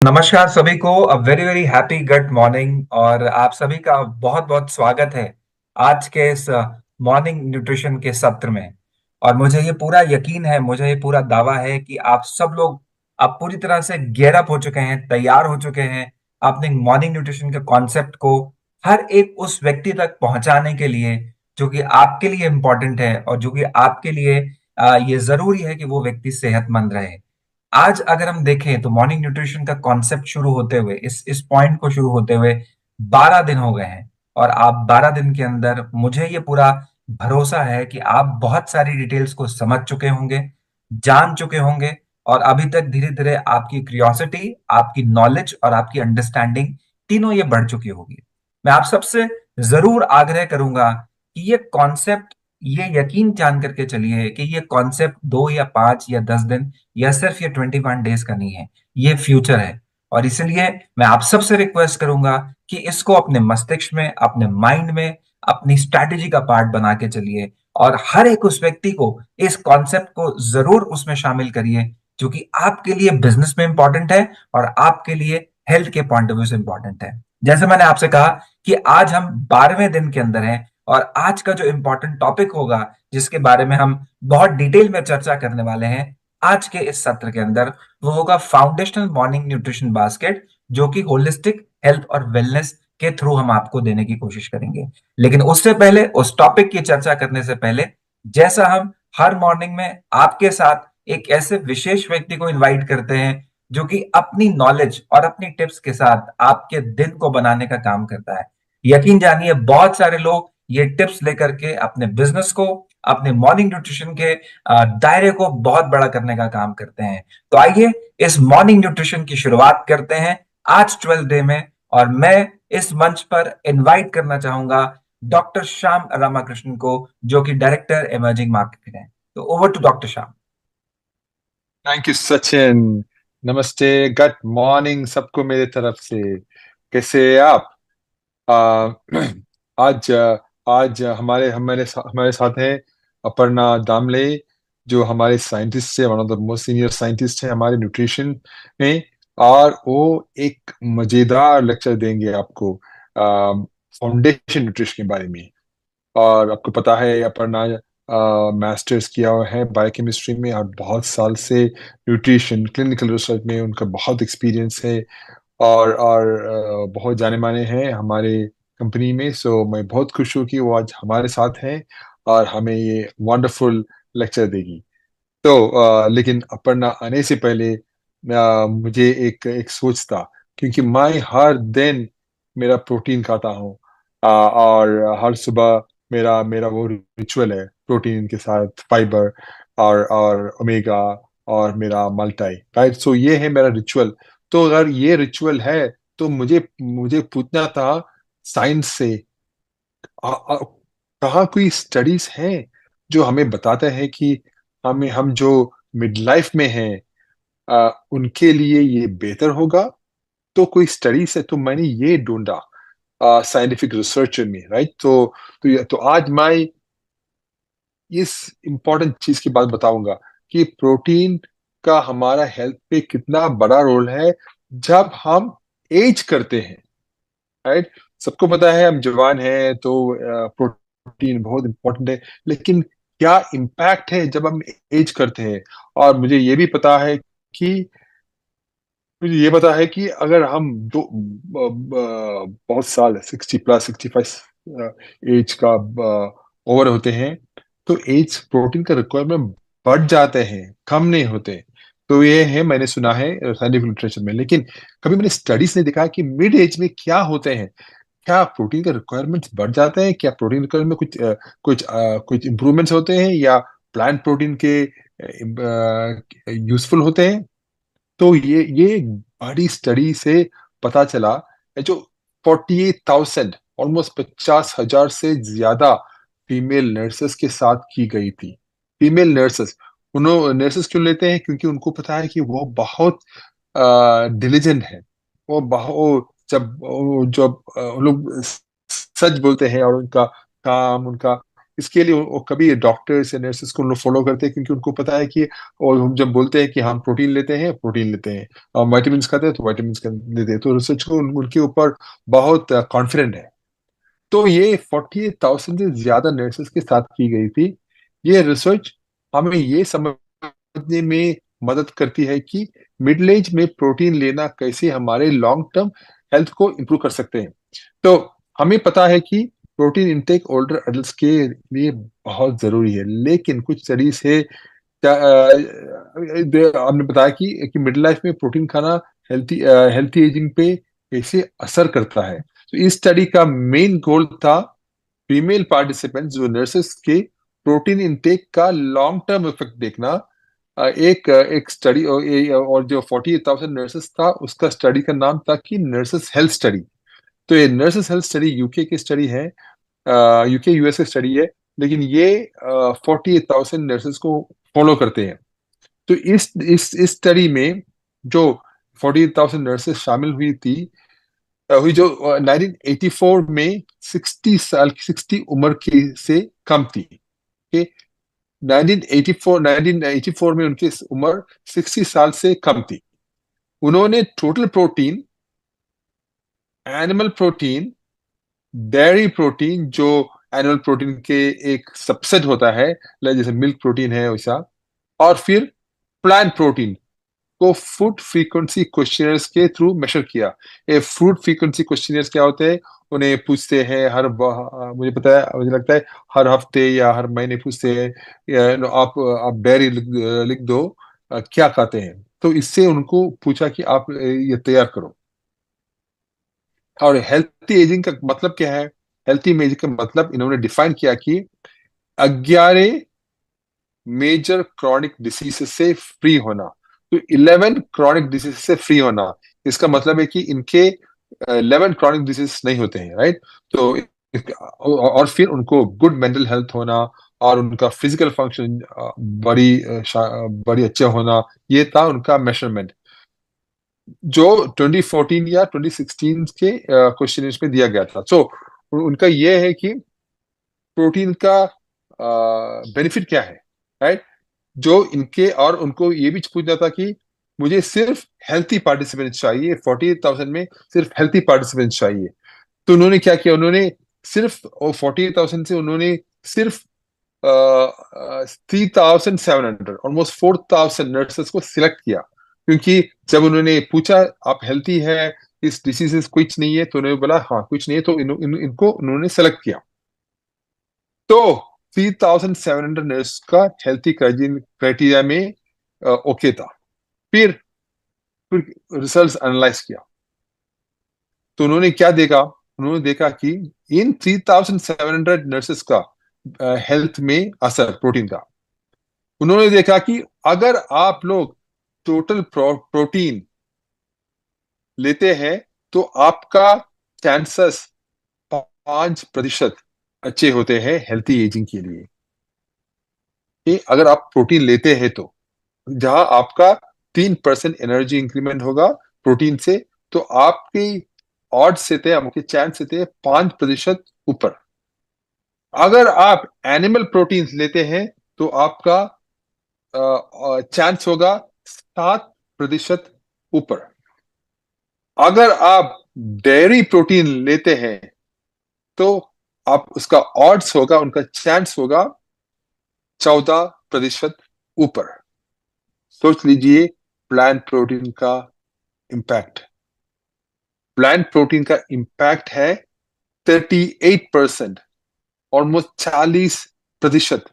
नमस्कार सभी को। A very very happy good morning और आप सभी का बहुत बहुत स्वागत है आज के इस मॉर्निंग न्यूट्रिशन के सत्र में। और मुझे ये पूरा यकीन है, मुझे ये पूरा दावा है कि आप सब लोग अब पूरी तरह से गेयर अप हो चुके हैं, तैयार हो चुके हैं अपने मॉर्निंग न्यूट्रिशन के कॉन्सेप्ट को हर एक उस व्यक्ति तक पहुंचाने के लिए जो कि आपके लिए इम्पोर्टेंट है और जो कि आपके लिए ये जरूरी है कि वो व्यक्ति सेहतमंद रहे। आज अगर हम देखें तो मॉर्निंग न्यूट्रिशन का कॉन्सेप्ट शुरू होते हुए इस पॉइंट को शुरू होते हुए 12 दिन हो गए हैं। और आप 12 दिन के अंदर मुझे ये पूरा भरोसा है कि आप बहुत सारी डिटेल्स को समझ चुके होंगे, जान चुके होंगे। और अभी तक धीरे धीरे आपकी क्यूरियोसिटी, आपकी नॉलेज और आपकी अंडरस्टैंडिंग तीनों ये बढ़ चुकी होगी। मैं आप सबसे जरूर आग्रह करूंगा कि ये कॉन्सेप्ट, ये यकीन जान करके चलिए कि ये कॉन्सेप्ट 2 या 5 या 10 दिन या सिर्फ ये 21 डेज का नहीं है, ये फ्यूचर है। और इसलिए मैं आप सबसे रिक्वेस्ट करूंगा कि इसको अपने मस्तिष्क में, अपने माइंड में, अपनी स्ट्रैटेजी का पार्ट बना के चलिए। और हर एक उस व्यक्ति को इस कॉन्सेप्ट को जरूर उसमें शामिल करिए जो कि आपके लिए बिजनेस में इंपॉर्टेंट है और आपके लिए हेल्थ के पॉइंट ऑफ व्यू से इंपॉर्टेंट है। जैसे मैंने आपसे कहा कि आज हम 12वें दिन के अंदर हैं और आज का जो इंपॉर्टेंट टॉपिक होगा, जिसके बारे में हम बहुत डिटेल में चर्चा करने वाले हैं आज के इस सत्र के अंदर, वो होगा फाउंडेशनल मॉर्निंग न्यूट्रिशन बास्केट, जो कि होलिस्टिक हेल्थ और वेलनेस के थ्रू हम आपको देने की कोशिश करेंगे। लेकिन उससे पहले, उस टॉपिक की चर्चा करने से पहले, जैसा हम हर मॉर्निंग में आपके साथ एक ऐसे विशेष व्यक्ति को इनवाइट करते हैं जो कि अपनी नॉलेज और अपनी टिप्स के साथ आपके दिन को बनाने का काम करता है। यकीन जानिए बहुत सारे लोग ये टिप्स लेकर के अपने बिजनेस को, अपने मॉर्निंग न्यूट्रिशन के दायरे को बहुत बड़ा करने का काम करते हैं। तो आइए इस मॉर्निंग न्यूट्रिशन की शुरुआत करते हैं आज 12 डे में। और मैं इस मंच पर इनवाइट करना चाहूंगा डॉक्टर श्याम रामाकृष्णन को, जो कि डायरेक्टर इमर्जिंग मार्केट है। तो over to doctor Shyam. Thank you Sachin. नमस्ते, गुड मॉर्निंग सबको मेरे तरफ से। कैसे हैं आप? आ, आज आज हमारे साथ हैं अपर्णा दामले, जो हमारे साइंटिस्ट है, one of the most senior scientist है हमारे न्यूट्रिशन में। और वो एक मजेदार लेक्चर देंगे आपको फाउंडेशन न्यूट्रिशन के बारे में। और आपको पता है अपर्णा मास्टर्स किया हुआ है बायोकेमिस्ट्री में, और बहुत साल से न्यूट्रिशन क्लिनिकल रिसर्च में उनका बहुत एक्सपीरियंस है। और बहुत जाने माने हैं हमारे कंपनी में। सो मैं बहुत खुश हूँ कि वो आज हमारे साथ हैं और हमें ये वंडरफुल लेक्चर देगी। तो लेकिन अपर्णा आने से पहले मुझे एक एक सोच था, क्योंकि मैं हर दिन मेरा प्रोटीन खाता हूँ। और हर सुबह मेरा मेरा वो रिचुअल है, प्रोटीन के साथ फाइबर और ओमेगा और मेरा मल्टाई, राइट। सो ये है मेरा रिचुअल। तो अगर ये रिचुअल है, तो मुझे मुझे पूछना था साइंस से, आ, आ, कहाँ कोई स्टडीज हैं जो हमें बताते हैं कि हम जो मिड लाइफ में हैं, उनके लिए ये बेहतर होगा। तो कोई स्टडीज है, तो मैंने ये ढूंढा साइंटिफिक रिसर्च में, राइट। तो आज मैं इस इम्पोर्टेंट चीज की बात बताऊंगा कि प्रोटीन का हमारा हेल्थ पे कितना बड़ा रोल है जब हम एज करते हैं, राइट। सबको पता है हम जवान हैं तो प्रोटीन बहुत इंपॉर्टेंट है, लेकिन क्या इम्पैक्ट है जब हम एज करते हैं। और मुझे ये पता है कि अगर हम बहुत साल 60 प्लस 65 एज का ओवर होते हैं, तो एज प्रोटीन का रिक्वायरमेंट बढ़ जाते हैं, कम नहीं होते। तो ये है, मैंने सुना है साइंटिफिक लिटरेचर में। लेकिन कभी मैंने स्टडीज नहीं देखा कि मिड एज में क्या होते हैं। क्या प्रोटीन का रिक्वायरमेंट्स बढ़ जाते हैं? क्या प्रोटीन रिक्वायरमेंट में कुछ इम्प्रूवमेंट्स होते हैं, या प्लांट प्रोटीन के यूजफुल होते हैं? तो ये एक बड़ी स्टडी से पता चला है, जो 48,000, ऑलमोस्ट 50,000 से ज्यादा फीमेल नर्सेस के साथ की गई थी। फीमेल नर्सेस, उन्होंने नर्सेस क्यों लेते हैं? क्योंकि उनको पता है कि वो बहुत डिलीजेंट है। वो जब वो लोग सच बोलते हैं, और उनका काम, उनका इसके लिए वो कभी डॉक्टर्स या नर्सेस को लोग फॉलो करते हैं, क्योंकि उनको पता है कि, और हम जब बोलते हैं कि हम प्रोटीन लेते हैं और वाइटामिन खाते हैं तो वाइटामिन लेते हैं, तो रिसर्च को उनके ऊपर बहुत कॉन्फिडेंट है। तो ये 48,000 से ज्यादा नर्सेस के साथ की गई थी। ये रिसर्च हमें ये समझने में मदद करती है कि मिडिल एज में प्रोटीन लेना कैसे हमारे लॉन्ग टर्म हेल्थ को इम्प्रूव कर सकते हैं। तो हमें पता है कि प्रोटीन इंटेक ओल्डर एडल्ट्स के लिए बहुत जरूरी है, लेकिन कुछ स्टडी से हमने बताया कि मिडिल लाइफ में प्रोटीन खाना हेल्थी एजिंग पे कैसे असर करता है। तो इस स्टडी का मेन गोल था फीमेल पार्टिसिपेंट्स जो नर्सेस के प्रोटीन इंटेक का लॉन्ग टर्म इफेक्ट देखना। एक स्टडी और जो 48,000 नर्सेस था उसका स्टडी का नाम था कि नर्सेस हेल्थ स्टडी। तो ये नर्सेस हेल्थ स्टडी यूके की स्टडी है, यूके यूएस की स्टडी है, लेकिन ये 48,000 नर्सेस को फॉलो करते हैं। तो इस स्टडी में जो 48,000 नर्सेस शामिल हुई थी, हुई जो 1984 में 60 उम्र की से कम थी। कि 1984 में उनकी उम्र 60 साल से कम थी। उन्होंने total protein, animal protein, dairy protein जो एनिमल प्रोटीन के एक सबसेट होता है, जैसे मिल्क प्रोटीन है वैसा, और फिर प्लांट प्रोटीन को फूड फ्रीक्वेंसी क्वेश्चनर्स के थ्रू मेजर किया। ये फूड फ्रीक्वेंसी क्वेश्चनर्स क्या होते हैं? उन्हें पूछते हैं मुझे पता है, मुझे लगता है हर हफ्ते या हर महीने पूछते हैं, आप डायरी लिख दो, क्या खाते हैं। तो इससे उनको पूछा कि आप ये तैयार करो। और हेल्थी एजिंग का मतलब क्या है? हेल्थी एजिंग का मतलब इन्होंने डिफाइन किया कि 11 मेजर क्रॉनिक डिसीज से फ्री होना। तो 11 क्रॉनिक डिसीज से फ्री होना, इसका मतलब है कि इनके 11 क्रॉनिक डिसीज नहीं होते हैं, राइट? तो और फिर उनको गुड मेंटल हेल्थ होना और उनका फिजिकल फंक्शन बड़ी अच्छा होना, ये था उनका मेजरमेंट जो 2014 या 2016 के क्वेश्चन में दिया गया था। सो उनका ये है कि प्रोटीन का बेनिफिट क्या है, राइट? जो इनके, और उनको ये भी पूछना था कि मुझे सिर्फ हेल्थी पार्टिसिपेंट्स चाहिए, 48,000 में सिर्फ हेल्थी पार्टिसिपेंट्स चाहिए। तो उन्होंने क्या किया? उन्होंने सिर्फ 48,000 से उन्होंने सिर्फ 3,700, ऑलमोस्ट 4,000 नर्सेस को सिलेक्ट किया। क्योंकि जब उन्होंने पूछा आप हेल्थी है, इस डिसीज कुछ नहीं है, तो उन्होंने बोला हाँ कुछ नहीं है, तो इनको उन्होंने सेलेक्ट किया। तो 3,700 नर्स का हेल्थी क्राइटेरिया में ओके था। फिर फिर रिजल्ट एनालाइज किया, तो उन्होंने क्या देखा? उन्होंने देखा कि इन 3,700 नर्सेस का हेल्थ में असर प्रोटीन का। उन्होंने देखा कि अगर आप लोग टोटल प्रोटीन लेते हैं तो आपका चांसेस 5% अच्छे होते हैं हेल्थी एजिंग के लिए। कि अगर आप प्रोटीन लेते हैं तो जहां आपका 3% एनर्जी इंक्रीमेंट होगा प्रोटीन से, तो आपकी ऑड्स से थे, आपके चांस से थे 5% ऊपर। अगर आप एनिमल प्रोटीन लेते हैं तो आपका चांस होगा 7% ऊपर। अगर आप डेयरी प्रोटीन लेते हैं तो आप उसका ऑड्स होगा, उनका चांस होगा 14% ऊपर। सोच लीजिए प्लांट प्रोटीन का इम्पैक्ट। प्लांट प्रोटीन का इम्पैक्ट है 38%, ऑलमोस्ट 40%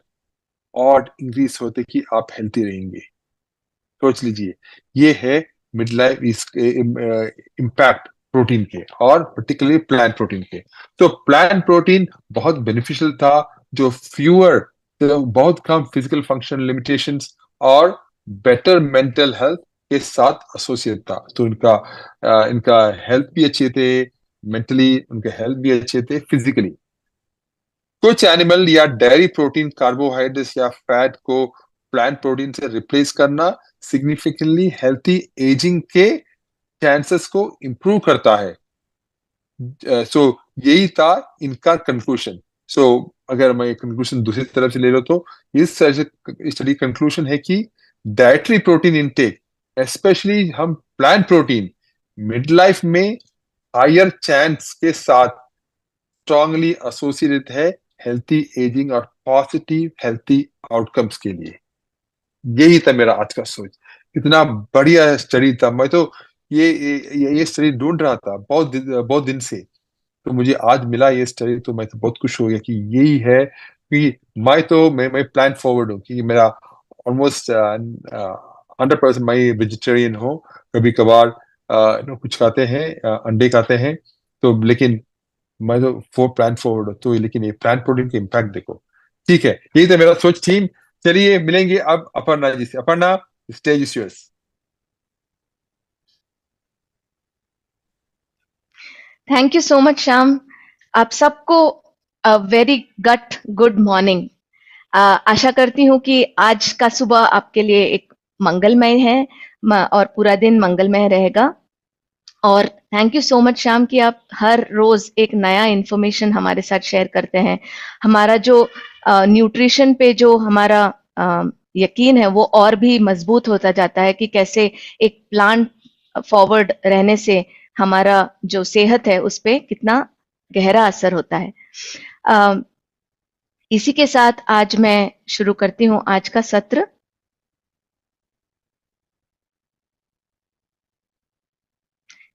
और इंक्रीज होते कि आप हेल्थी रहेंगे। सोच लीजिए, ये है मिड लाइफ इम्पैक्ट प्रोटीन के, और पर्टिकुलरली प्लांट प्रोटीन के। तो प्लांट प्रोटीन बहुत बेनिफिशियल था, जो फ्यूअर, तो बहुत कम फिजिकल फंक्शन लिमिटेशंस और बेटर मेंटल हेल्थ के साथ एसोसिएट था। तो इनका हेल्थ भी अच्छे थे, मेंटली उनके हेल्थ भी अच्छे थे, फिजिकली। कुछ एनिमल या डेयरी प्रोटीन कार्बोहाइड्रेट्स या फैट को प्लांट प्रोटीन से रिप्लेस करना सिग्निफिकेंटली हेल्थी एजिंग के चांसेस को इंप्रूव करता है। सो यही था इनका कंक्लूजन। सो अगर मैं कंक्लूजन दूसरी तरफ से ले लो तो इस स्टडी कंक्लूजन है कि डाइटरी प्रोटीन इनटेक, स्पेशली हम प्लांट प्रोटीन, मिड लाइफ में हायर चांस के साथ स्ट्रांगली एसोसिएटेड है हेल्थी एजिंग और पॉजिटिव हेल्थी आउटकम्स के लिए। यही था मेरा आज का सोच। कितना बढ़िया स्टडी था। मैं तो ये स्टडी ढूंढ रहा था बहुत दिन से। तो मुझे आज मिला ये स्टडी, तो मैं तो बहुत खुश हो गया कि यही है कि मैं प्लान फॉरवर्ड हूँ कि मेरा ऑलमोस्ट 100% मैं वेजिटेरियन हूँ। कभी कभार कुछ खाते हैं, अंडे खाते हैं। तो लेकिन मैं तो प्लान फॉरवर्ड हूँ। तो लेकिन ये प्लांट प्रोटीन का इम्पैक्ट देखो। ठीक है, यही तो मेरा सोच थी। चलिए मिलेंगे अब अपर्णा जी से। Aparna, stage is yours. Thank you so much Shyam. आप सबको वेरी गुड मॉर्निंग। आशा करती हूँ कि आज का सुबह आपके लिए एक मंगलमय है और पूरा दिन मंगलमय रहेगा। और thank you so much Shyam कि आप हर रोज एक नया इंफॉर्मेशन हमारे साथ शेयर करते हैं। हमारा जो न्यूट्रिशन पे जो हमारा यकीन है वो और भी मजबूत होता जाता है कि कैसे एक प्लांट फॉरवर्ड रहने से हमारा जो सेहत है उस पे कितना गहरा असर होता है। इसी के साथ आज मैं शुरू करती हूँ आज का सत्र।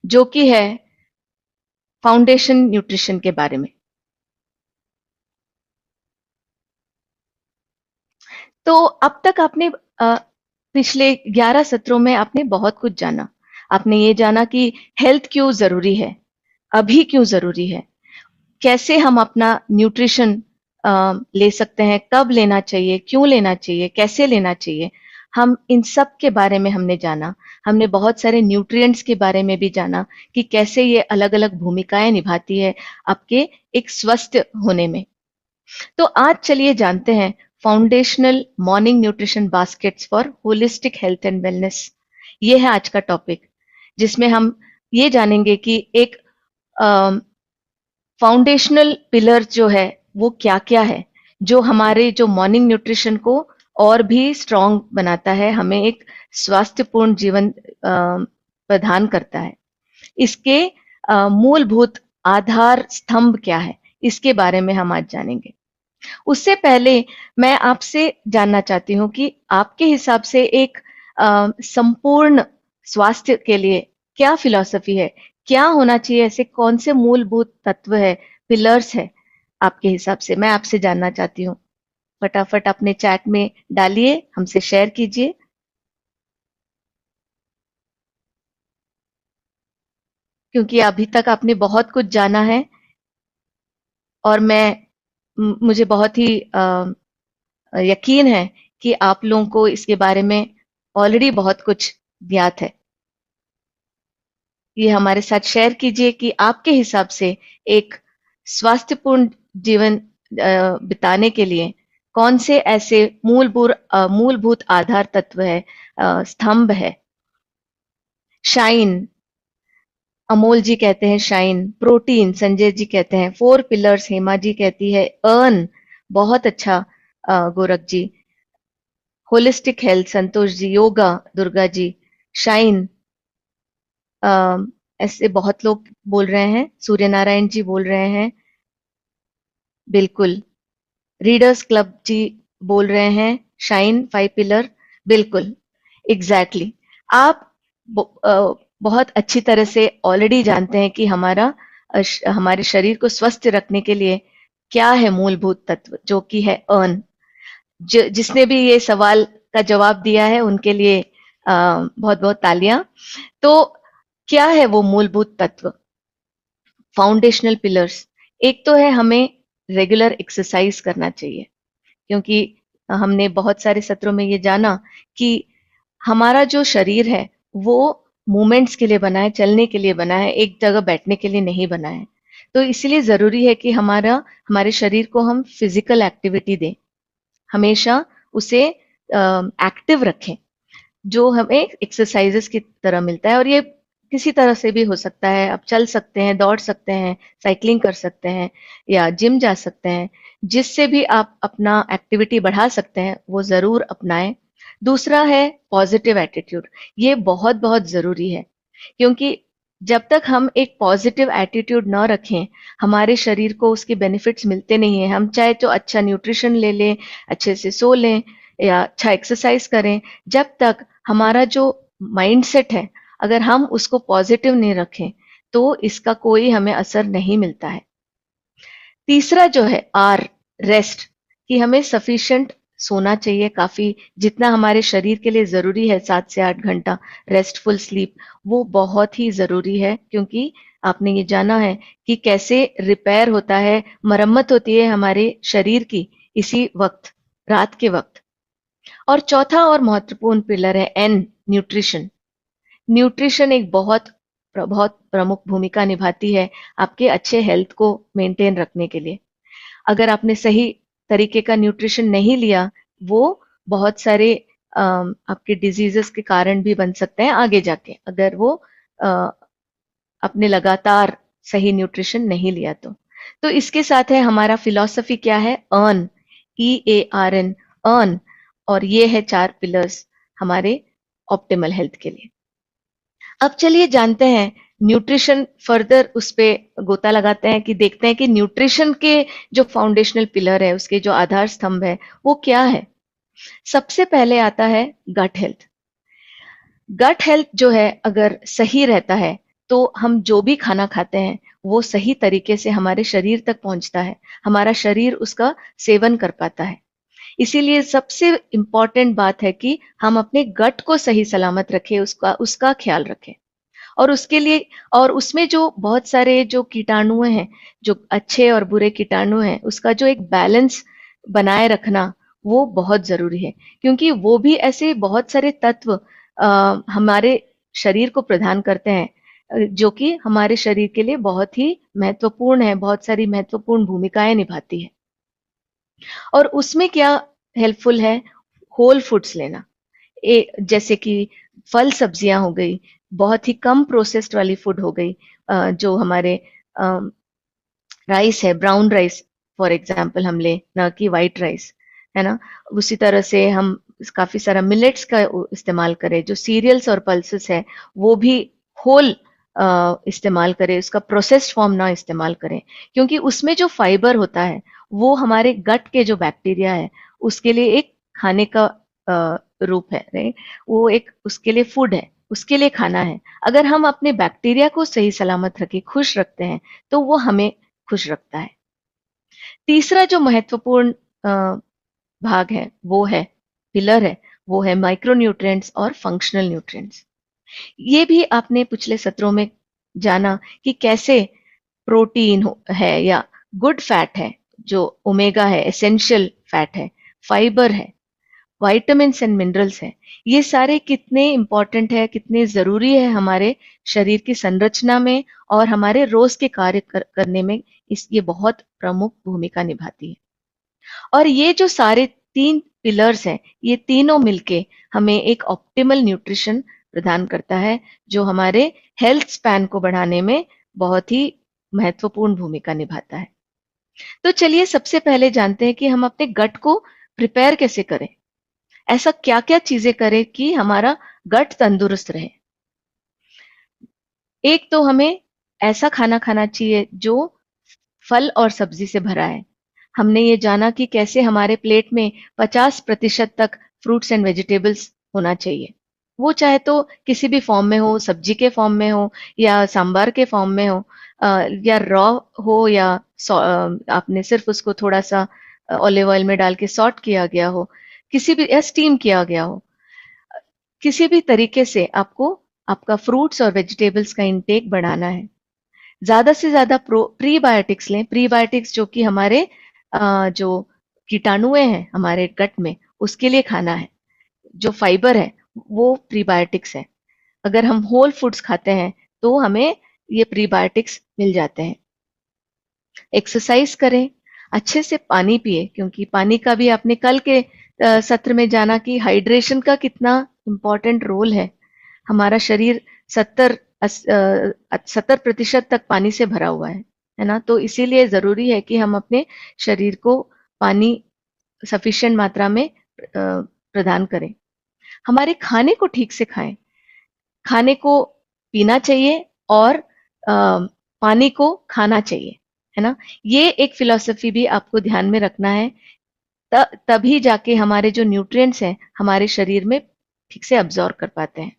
जो कि है फाउंडेशन न्यूट्रिशन के बारे में। तो अब तक आपने पिछले 11 सत्रों में आपने बहुत कुछ जाना। आपने ये जाना कि हेल्थ क्यों जरूरी है, अभी क्यों जरूरी है, कैसे हम अपना न्यूट्रिशन ले सकते हैं, कब लेना चाहिए, क्यों लेना चाहिए, कैसे लेना चाहिए। हम इन सब के बारे में हमने जाना। हमने बहुत सारे न्यूट्रिएंट्स के बारे में भी जाना कि कैसे ये अलग अलग भूमिकाएं निभाती है आपके एक स्वस्थ होने में। तो आज चलिए जानते हैं foundational morning nutrition baskets for holistic health and wellness. ये है आज का टॉपिक, जिसमें हम ये जानेंगे कि एक फाउंडेशनल पिलर जो है वो क्या क्या है, जो हमारे जो मॉर्निंग न्यूट्रिशन को और भी स्ट्रांग बनाता है, हमें एक स्वास्थ्यपूर्ण जीवन प्रदान करता है। इसके मूलभूत आधार स्तंभ क्या है, इसके बारे में हम आज जानेंगे। उससे पहले मैं आपसे जानना चाहती हूँ कि आपके हिसाब से एक संपूर्ण स्वास्थ्य के लिए क्या फिलॉसफी है, क्या होना चाहिए, ऐसे कौन से मूलभूत तत्व है, पिलर्स है आपके हिसाब से, मैं आपसे जानना चाहती हूँ। फटाफट अपने चैट में डालिए, हमसे शेयर कीजिए। क्योंकि अभी तक आपने बहुत कुछ जाना है और मुझे बहुत ही यकीन है कि आप लोगों को इसके बारे में ऑलरेडी बहुत कुछ ज्ञात है। ये हमारे साथ शेयर कीजिए कि आपके हिसाब से एक स्वास्थ्यपूर्ण जीवन बिताने के लिए कौन से ऐसे मूलभूत आधार तत्व है, स्तंभ है। शाइन, अमोल जी कहते हैं शाइन। प्रोटीन, संजय जी कहते हैं 4 पिलर्स। हेमा जी कहती है अर्न, बहुत अच्छा गोरख जी। Holistic health, Santosh ji. Yoga, Durga ji. Shine, ऐसे बहुत लोग बोल रहे हैं। सूर्य नारायण जी बोल रहे हैं, बिल्कुल। रीडर्स क्लब जी बोल रहे हैं शाइन 5 पिलर, बिल्कुल, एग्जैक्टली exactly. आप बहुत अच्छी तरह से ऑलरेडी जानते हैं कि हमारे शरीर को स्वस्थ रखने के लिए क्या है मूलभूत तत्व, जो कि है अर्न। जिसने भी ये सवाल का जवाब दिया है उनके लिए बहुत बहुत तालियां। तो क्या है वो मूलभूत तत्व, फाउंडेशनल पिलर्स? एक तो है हमें रेगुलर एक्सरसाइज करना चाहिए, क्योंकि हमने बहुत सारे सत्रों में ये जाना कि हमारा जो शरीर है वो मूवमेंट्स के लिए बना है, चलने के लिए बना है, एक जगह बैठने के लिए नहीं बना है। तो इसलिए जरूरी है कि हमारे शरीर को हम फिजिकल एक्टिविटी दें, हमेशा उसे एक्टिव रखें, जो हमें एक्सरसाइजेस की तरह मिलता है। और ये किसी तरह से भी हो सकता है, आप चल सकते हैं, दौड़ सकते हैं, साइकिलिंग कर सकते हैं या जिम जा सकते हैं, जिससे भी आप अपना एक्टिविटी बढ़ा सकते हैं वो जरूर अपनाएं। दूसरा है पॉजिटिव एटीट्यूड। ये बहुत बहुत जरूरी है, क्योंकि जब तक हम एक पॉजिटिव एटीट्यूड न रखें, हमारे शरीर को उसके बेनिफिट्स मिलते नहीं है। हम चाहे तो अच्छा न्यूट्रिशन ले लें, अच्छे से सो लें या अच्छा एक्सरसाइज करें, जब तक हमारा जो माइंडसेट है, अगर हम उसको पॉजिटिव नहीं रखें तो इसका कोई हमें असर नहीं मिलता है। तीसरा जो है आर, रेस्ट, कि हमें सफिशिएंट सोना चाहिए, काफी जितना हमारे शरीर के लिए जरूरी है, 7 से 8 घंटा रेस्टफुल स्लीप, वो बहुत ही जरूरी है। क्योंकि आपने ये जाना है कि कैसे रिपेयर होता है, मरम्मत होती है हमारे शरीर की इसी वक्त, रात के वक्त। और चौथा और महत्वपूर्ण पिलर है एन, न्यूट्रिशन। न्यूट्रिशन एक बहुत बहुत प्रमुख भूमिका निभाती है आपके अच्छे हेल्थ को मेंटेन रखने के लिए। अगर आपने सही तरीके का न्यूट्रिशन नहीं लिया, वो बहुत सारे आपके डिजीजेस के कारण भी बन सकते हैं आगे जाके, अगर वो अ, अपने लगातार सही न्यूट्रिशन नहीं लिया तो इसके साथ है हमारा फिलॉसफी क्या है, अर्न, EARN, अर्न। और ये है 4 पिलर्स हमारे ऑप्टिमल हेल्थ के लिए। अब चलिए जानते हैं न्यूट्रिशन, फर्दर उस पे गोता लगाते हैं कि देखते हैं कि न्यूट्रिशन के जो फाउंडेशनल पिलर है, उसके जो आधार स्तंभ है, वो क्या है। सबसे पहले आता है गट हेल्थ। गट हेल्थ जो है अगर सही रहता है तो हम जो भी खाना खाते हैं वो सही तरीके से हमारे शरीर तक पहुंचता है, हमारा शरीर उसका सेवन कर पाता है। इसीलिए सबसे इंपॉर्टेंट बात है कि हम अपने गट को सही सलामत रखें, उसका उसका ख्याल रखें। और उसके लिए, और उसमें जो बहुत सारे जो कीटाणु हैं, जो अच्छे और बुरे कीटाणु हैं, उसका जो एक बैलेंस बनाए रखना वो बहुत जरूरी है। क्योंकि वो भी ऐसे बहुत सारे तत्व हमारे शरीर को प्रदान करते हैं, जो कि हमारे शरीर के लिए बहुत ही महत्वपूर्ण है, बहुत सारी महत्वपूर्ण भूमिकाएं निभाती है। और उसमें क्या हेल्पफुल है, होल फूड्स लेना। जैसे कि फल सब्जियां हो गई, बहुत ही कम प्रोसेस्ड वाली फूड हो गई, जो हमारे राइस है, ब्राउन राइस फॉर एग्जाम्पल हम ले, ना कि वाइट राइस, है ना। उसी तरह से हम काफी सारा मिलेट्स का इस्तेमाल करें, जो सीरियल्स और पल्सेस है वो भी होल इस्तेमाल करें, उसका प्रोसेस्ड फॉर्म ना इस्तेमाल करें। क्योंकि उसमें जो फाइबर होता है वो हमारे गट के जो बैक्टीरिया है उसके लिए एक खाने का रूप है, राइट। वो एक उसके लिए फूड है, उसके लिए खाना है। अगर हम अपने बैक्टीरिया को सही सलामत रखे, खुश रखते हैं, तो वो हमें खुश रखता है। तीसरा जो महत्वपूर्ण भाग है, वो है पिलर है, वो है माइक्रोन्यूट्रिएंट्स और फंक्शनल न्यूट्रिएंट्स। ये भी आपने पिछले सत्रों में जाना कि कैसे प्रोटीन है या गुड फैट है, जो ओमेगा है, एसेंशियल फैट है, फाइबर है, विटामिन्स एंड मिनरल्स है, ये सारे कितने इंपॉर्टेंट है, कितने जरूरी है हमारे शरीर की संरचना में और हमारे रोज के कार्य करने में। ये बहुत प्रमुख भूमिका निभाती है। और ये जो सारे 3 पिलर्स हैं, ये तीनों मिलके हमें एक ऑप्टिमल न्यूट्रिशन प्रदान करता है, जो हमारे हेल्थ स्पैन को बढ़ाने में बहुत ही महत्वपूर्ण भूमिका निभाता है। तो चलिए सबसे पहले जानते हैं कि हम अपने गट को प्रिपेयर कैसे करें। ऐसा क्या क्या चीजें करें कि हमारा गट तंदुरुस्त रहे। एक तो हमें ऐसा खाना खाना चाहिए जो फल और सब्जी से भरा है। हमने ये जाना कि कैसे हमारे प्लेट में 50% तक फ्रूट्स एंड वेजिटेबल्स होना चाहिए। वो चाहे तो किसी भी फॉर्म में हो, सब्जी के फॉर्म में हो या सांबर के फॉर्म में हो, या रॉ हो, या आपने सिर्फ उसको थोड़ा सा ऑलिव ऑयल में डाल के सॉट किया गया हो, किसी भी, या स्टीम किया गया हो। किसी भी तरीके से आपको आपका फ्रूट्स और वेजिटेबल्स का इंटेक बढ़ाना है। ज्यादा से ज्यादा प्रीबायोटिक्स लें। प्रीबायोटिक्स जो कि हमारे जो कीटाणुएं हैं हमारे गट में, उसके लिए खाना है। जो फाइबर है वो प्रीबायोटिक्स है। अगर हम होल फूड्स खाते हैं तो हमें ये प्रीबायोटिक्स मिल जाते हैं। एक्सरसाइज करें, अच्छे से पानी पिए, क्योंकि पानी का भी आपने कल के सत्र में जाना कि हाइड्रेशन का कितना इम्पोर्टेंट रोल है। हमारा शरीर 70% तक पानी से भरा हुआ है ना। तो इसीलिए जरूरी है कि हम अपने शरीर को पानी सफिशिएंट मात्रा में प्रदान करें। हमारे खाने को ठीक से खाएं, खाने को पीना चाहिए और पानी को खाना चाहिए, है ना। ये एक फिलॉसफी भी आपको ध्यान में रखना है, तभी जाके हमारे जो न्यूट्रिएंट्स हैं हमारे शरीर में ठीक से अब्जॉर्ब कर पाते हैं।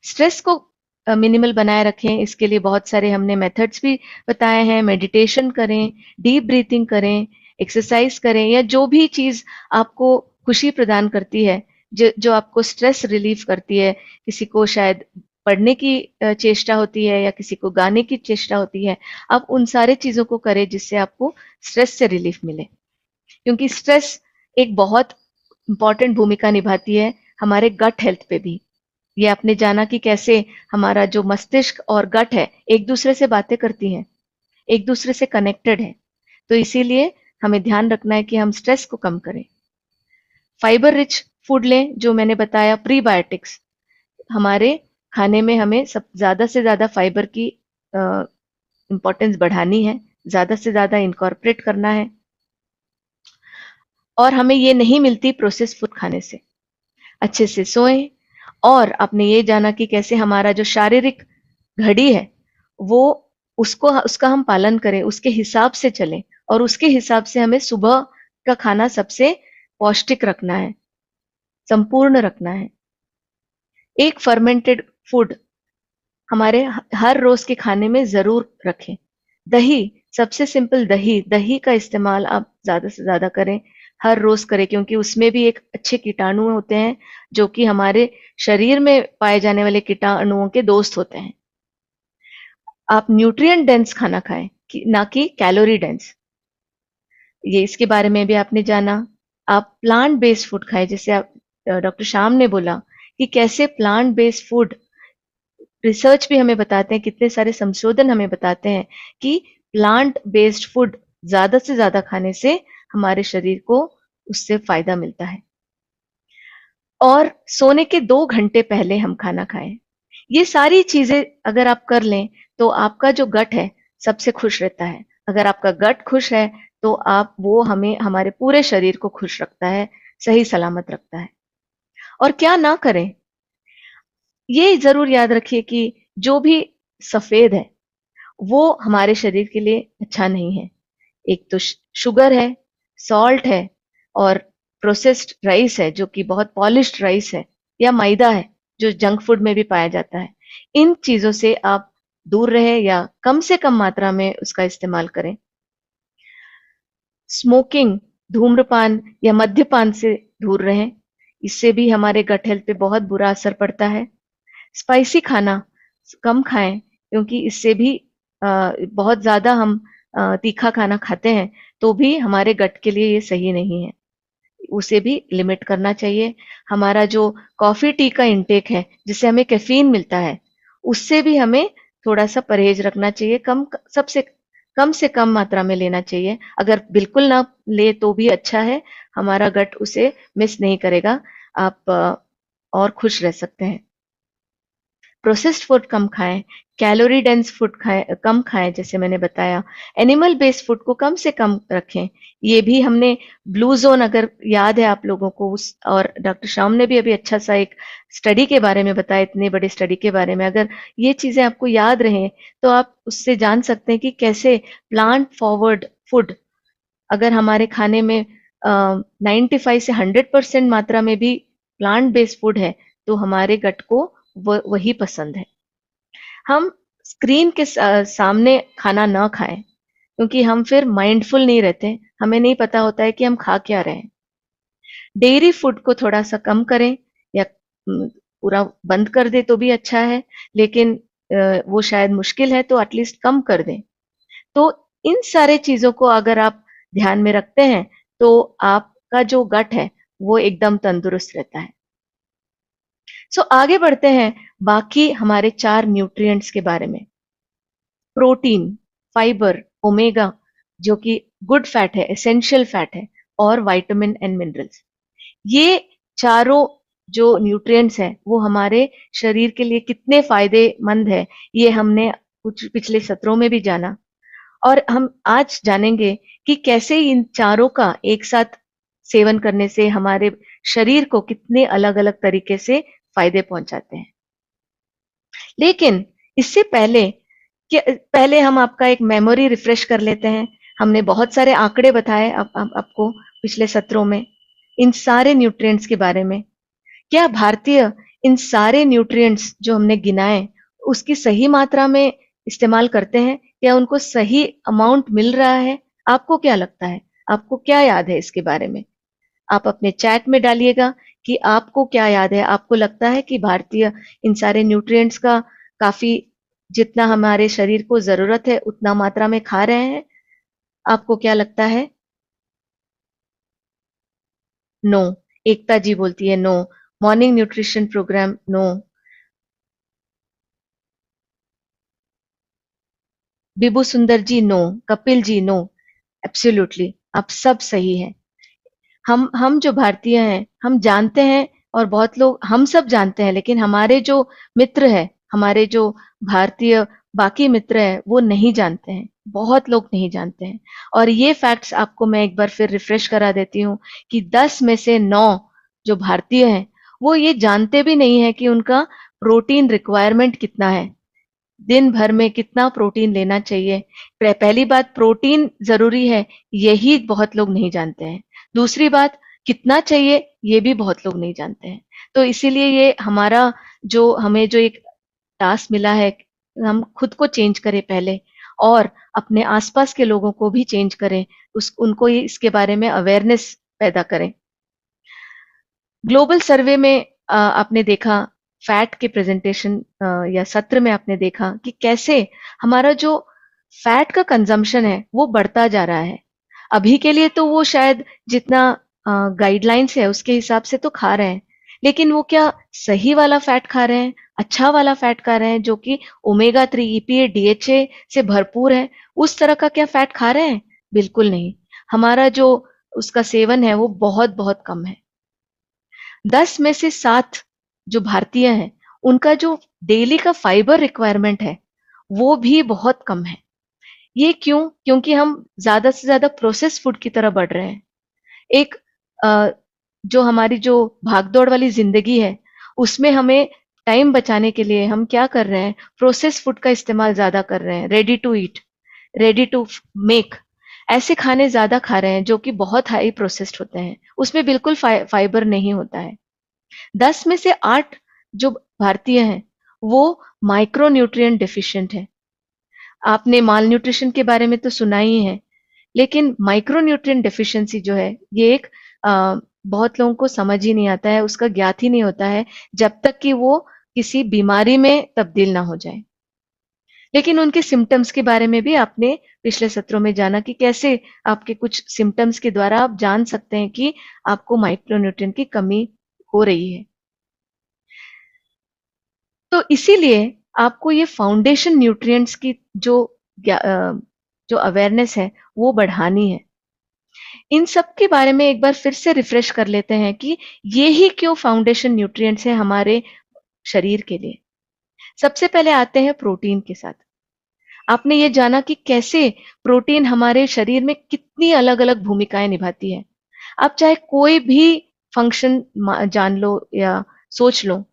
स्ट्रेस को मिनिमल बनाए रखें, इसके लिए बहुत सारे हमने मेथड्स भी बताए हैं। मेडिटेशन करें, डीप ब्रीथिंग करें, एक्सरसाइज करें, या जो भी चीज आपको खुशी प्रदान करती है, जो आपको स्ट्रेस रिलीफ करती है। किसी को शायद पढ़ने की चेष्टा होती है, या किसी को गाने की चेष्टा होती है। आप उन सारे चीजों को करें जिससे आपको स्ट्रेस से रिलीफ मिले, क्योंकि स्ट्रेस एक बहुत इंपॉर्टेंट भूमिका निभाती है हमारे गट हेल्थ पे भी। ये आपने जाना कि कैसे हमारा जो मस्तिष्क और गट है एक दूसरे से बातें करती हैं, एक दूसरे से कनेक्टेड है। तो इसीलिए हमें ध्यान रखना है कि हम स्ट्रेस को कम करें। फाइबर रिच फूड लें, जो मैंने बताया, प्रीबायोटिक्स। हमारे खाने में हमें सब ज्यादा से ज्यादा फाइबर की इंपॉर्टेंस बढ़ानी है, ज्यादा से ज्यादा इनकॉर्पोरेट करना है, और हमें ये नहीं मिलती प्रोसेस फूड खाने से। अच्छे से सोएं, और आपने ये जाना कि कैसे हमारा जो शारीरिक घड़ी है वो उसका हम पालन करें, उसके हिसाब से चलें, और उसके हिसाब से हमें सुबह का खाना सबसे पौष्टिक रखना है, संपूर्ण रखना है। एक फर्मेंटेड फूड हमारे हर रोज के खाने में जरूर रखें। दही, सबसे सिंपल दही का इस्तेमाल आप ज्यादा से ज्यादा करें, हर रोज करें, क्योंकि उसमें भी एक अच्छे कीटाणु होते हैं जो कि हमारे शरीर में पाए जाने वाले कीटाणुओं के दोस्त होते हैं। आप न्यूट्रिएंट डेंस खाना खाएं, ना कि कैलोरी डेंस। ये इसके बारे में भी आपने जाना। आप प्लांट बेस्ड फूड खाएं, जैसे आप डॉक्टर श्याम ने बोला कि कैसे प्लांट बेस्ड फूड, रिसर्च भी हमें बताते हैं, कितने सारे संशोधन हमें बताते हैं कि प्लांट बेस्ड फूड ज्यादा से ज्यादा खाने से हमारे शरीर को उससे फायदा मिलता है। और सोने के 2 घंटे पहले हम खाना खाएं। ये सारी चीजें अगर आप कर लें तो आपका जो गट है सबसे खुश रहता है। अगर आपका गट खुश है तो वो हमें, हमारे पूरे शरीर को खुश रखता है, सही सलामत रखता है। और क्या ना करें, ये जरूर याद रखिए कि जो भी सफेद है वो हमारे शरीर के लिए अच्छा नहीं है। एक तो शुगर है, सॉल्ट है, और प्रोसेस्ड राइस है जो कि बहुत पॉलिश्ड राइस है, या मैदा है जो जंक फूड में भी पाया जाता है। इन चीजों से आप दूर रहे, या कम से कम मात्रा में उसका इस्तेमाल करें। स्मोकिंग, धूम्रपान या मद्यपान से दूर रहें, इससे भी हमारे गट हेल्थ पे बहुत बुरा असर पड़ता है। स्पाइसी खाना कम खाएं, क्योंकि इससे भी बहुत ज्यादा हम तीखा खाना खाते हैं तो भी हमारे गट के लिए ये सही नहीं है, उसे भी लिमिट करना चाहिए। हमारा जो कॉफी टी का इंटेक है जिससे हमें कैफीन मिलता है, उससे भी हमें थोड़ा सा परहेज रखना चाहिए, कम से कम मात्रा में लेना चाहिए। अगर बिल्कुल ना ले तो भी अच्छा है, हमारा गट उसे मिस नहीं करेगा, आप और खुश रह सकते हैं। प्रोसेस्ड फूड कम खाएं, कैलोरी डेंस फूड कम खाएं, जैसे मैंने बताया। एनिमल बेस्ड फूड को कम से कम रखें। ये भी हमने ब्लू जोन, अगर याद है आप लोगों को, और डॉक्टर श्याम ने भी अभी अच्छा सा एक स्टडी के बारे में बताया, इतने बड़े स्टडी के बारे में। अगर ये चीजें आपको याद रहें तो आप उससे जान सकते हैं कि कैसे प्लांट फॉरवर्ड फूड, अगर हमारे खाने में 95 से 100% मात्रा में भी प्लांट बेस्ड फूड है तो हमारे गट को वही पसंद है। हम स्क्रीन के सामने खाना ना खाएं, क्योंकि हम फिर माइंडफुल नहीं रहते, हमें नहीं पता होता है कि हम खा क्या रहे हैं। डेयरी फूड को थोड़ा सा कम करें, या पूरा बंद कर दे तो भी अच्छा है, लेकिन वो शायद मुश्किल है, तो एटलीस्ट कम कर दें। तो इन सारे चीजों को अगर आप ध्यान में रखते हैं तो आपका जो गट है वो एकदम तंदुरुस्त रहता है। सो आगे बढ़ते हैं बाकी हमारे 4 न्यूट्रिएंट्स के बारे में। प्रोटीन, फाइबर, ओमेगा जो कि गुड फैट है, एसेंशियल फैट है, और विटामिन एंड मिनरल्स। ये चारों जो न्यूट्रिएंट्स हैं वो हमारे शरीर के लिए कितने फायदेमंद है, ये हमने कुछ पिछले सत्रों में भी जाना। और हम आज जानेंगे कि कैसे इन चारों का एक साथ सेवन करने से हमारे शरीर को कितने अलग-अलग तरीके से फायदे पहुंचाते हैं। लेकिन इससे पहले हम आपका एक मेमोरी रिफ्रेश कर लेते हैं। हमने बहुत सारे आंकड़े बताए आपको पिछले सत्रों में इन सारे न्यूट्रिएंट्स के बारे में। क्या भारतीय इन सारे न्यूट्रिएंट्स जो हमने गिनाए उसकी सही मात्रा में इस्तेमाल करते हैं? क्या उनको सही अमाउंट मिल रहा है? आपको क्या लगता है? आपको क्या याद है इसके बारे में? आप अपने चैट में डालिएगा कि आपको क्या याद है। आपको लगता है कि भारतीय इन सारे न्यूट्रिएंट्स का काफी जितना हमारे शरीर को जरूरत है उतना मात्रा में खा रहे हैं? आपको क्या लगता है? नो। एकता जी बोलती है no. Morning nutrition programme no. Bibu Sundar ji no. Kapil ji no. Absolutely आप सब सही हैं। हम जो भारतीय हैं हम जानते हैं और बहुत लोग हम सब जानते हैं लेकिन हमारे जो मित्र है हमारे जो भारतीय बाकी मित्र है वो नहीं जानते हैं। बहुत लोग नहीं जानते हैं और ये फैक्ट्स आपको मैं एक बार फिर रिफ्रेश करा देती हूँ कि 10 में से 9 जो भारतीय हैं वो ये जानते भी नहीं है कि उनका प्रोटीन रिक्वायरमेंट कितना है। दिन भर में कितना प्रोटीन लेना चाहिए। पहली बात प्रोटीन जरूरी है यही बहुत लोग नहीं जानते हैं। दूसरी बात कितना चाहिए ये भी बहुत लोग नहीं जानते हैं। तो इसीलिए ये हमारा जो हमें जो एक टास्क मिला है हम खुद को चेंज करें पहले और अपने आसपास के लोगों को भी चेंज करें उस उनको इसके बारे में अवेयरनेस पैदा करें। ग्लोबल सर्वे में आपने देखा फैट के प्रेजेंटेशन या सत्र में आपने देखा कि कैसे हमारा जो फैट का कंजम्पशन है वो बढ़ता जा रहा है। अभी के लिए तो वो शायद जितना गाइडलाइंस है उसके हिसाब से तो खा रहे हैं लेकिन वो क्या सही वाला फैट खा रहे हैं अच्छा वाला फैट खा रहे हैं जो कि ओमेगा 3 ईपीए डीएचए से भरपूर है उस तरह का क्या फैट खा रहे हैं? बिल्कुल नहीं। हमारा जो उसका सेवन है वो बहुत बहुत कम है। 10 में से 7 जो भारतीय हैं उनका जो डेली का फाइबर रिक्वायरमेंट है वो भी बहुत कम है। ये क्यों? क्योंकि हम ज्यादा से ज्यादा प्रोसेस फूड की तरफ बढ़ रहे हैं। एक अ, जो हमारी जो भागदौड़ वाली जिंदगी है उसमें हमें टाइम बचाने के लिए हम क्या कर रहे हैं प्रोसेस फूड का इस्तेमाल ज्यादा कर रहे हैं। Ready to eat ready to make ऐसे खाने ज्यादा खा रहे हैं जो कि बहुत हाई प्रोसेस्ड होते हैं उसमें बिल्कुल फाइबर नहीं होता है। 10 में से 8 जो भारतीय हैं वो माइक्रो न्यूट्रिएंट डिफिशिएंट है। आपने माल न्यूट्रिशन के बारे में तो सुना ही है लेकिन माइक्रो न्यूट्रिएंट डेफिशिएंसी जो है ये एक बहुत लोगों को समझ ही नहीं आता है उसका ज्ञात ही नहीं होता है जब तक कि वो किसी बीमारी में तब्दील ना हो जाए। लेकिन उनके सिम्टम्स के बारे में भी आपने पिछले सत्रों में जाना कि कैसे आपके कुछ सिम्टम्स के द्वारा आप जान सकते हैं कि आपको माइक्रोन्यूट्रिएंट की कमी हो रही है। तो इसीलिए आपको ये फाउंडेशन न्यूट्रिएंट्स की जो अवेयरनेस है वो बढ़ानी है। इन सब के बारे में एक बार फिर से रिफ्रेश कर लेते हैं कि ये ही क्यों फाउंडेशन न्यूट्रिएंट्स है हमारे शरीर के लिए। सबसे पहले आते हैं प्रोटीन के साथ। आपने ये जाना कि कैसे प्रोटीन हमारे शरीर में कितनी अलग-अलग भूमिकाएं निभाती है। आप चाहे कोई भी फंक्शन जान लो या सोच लो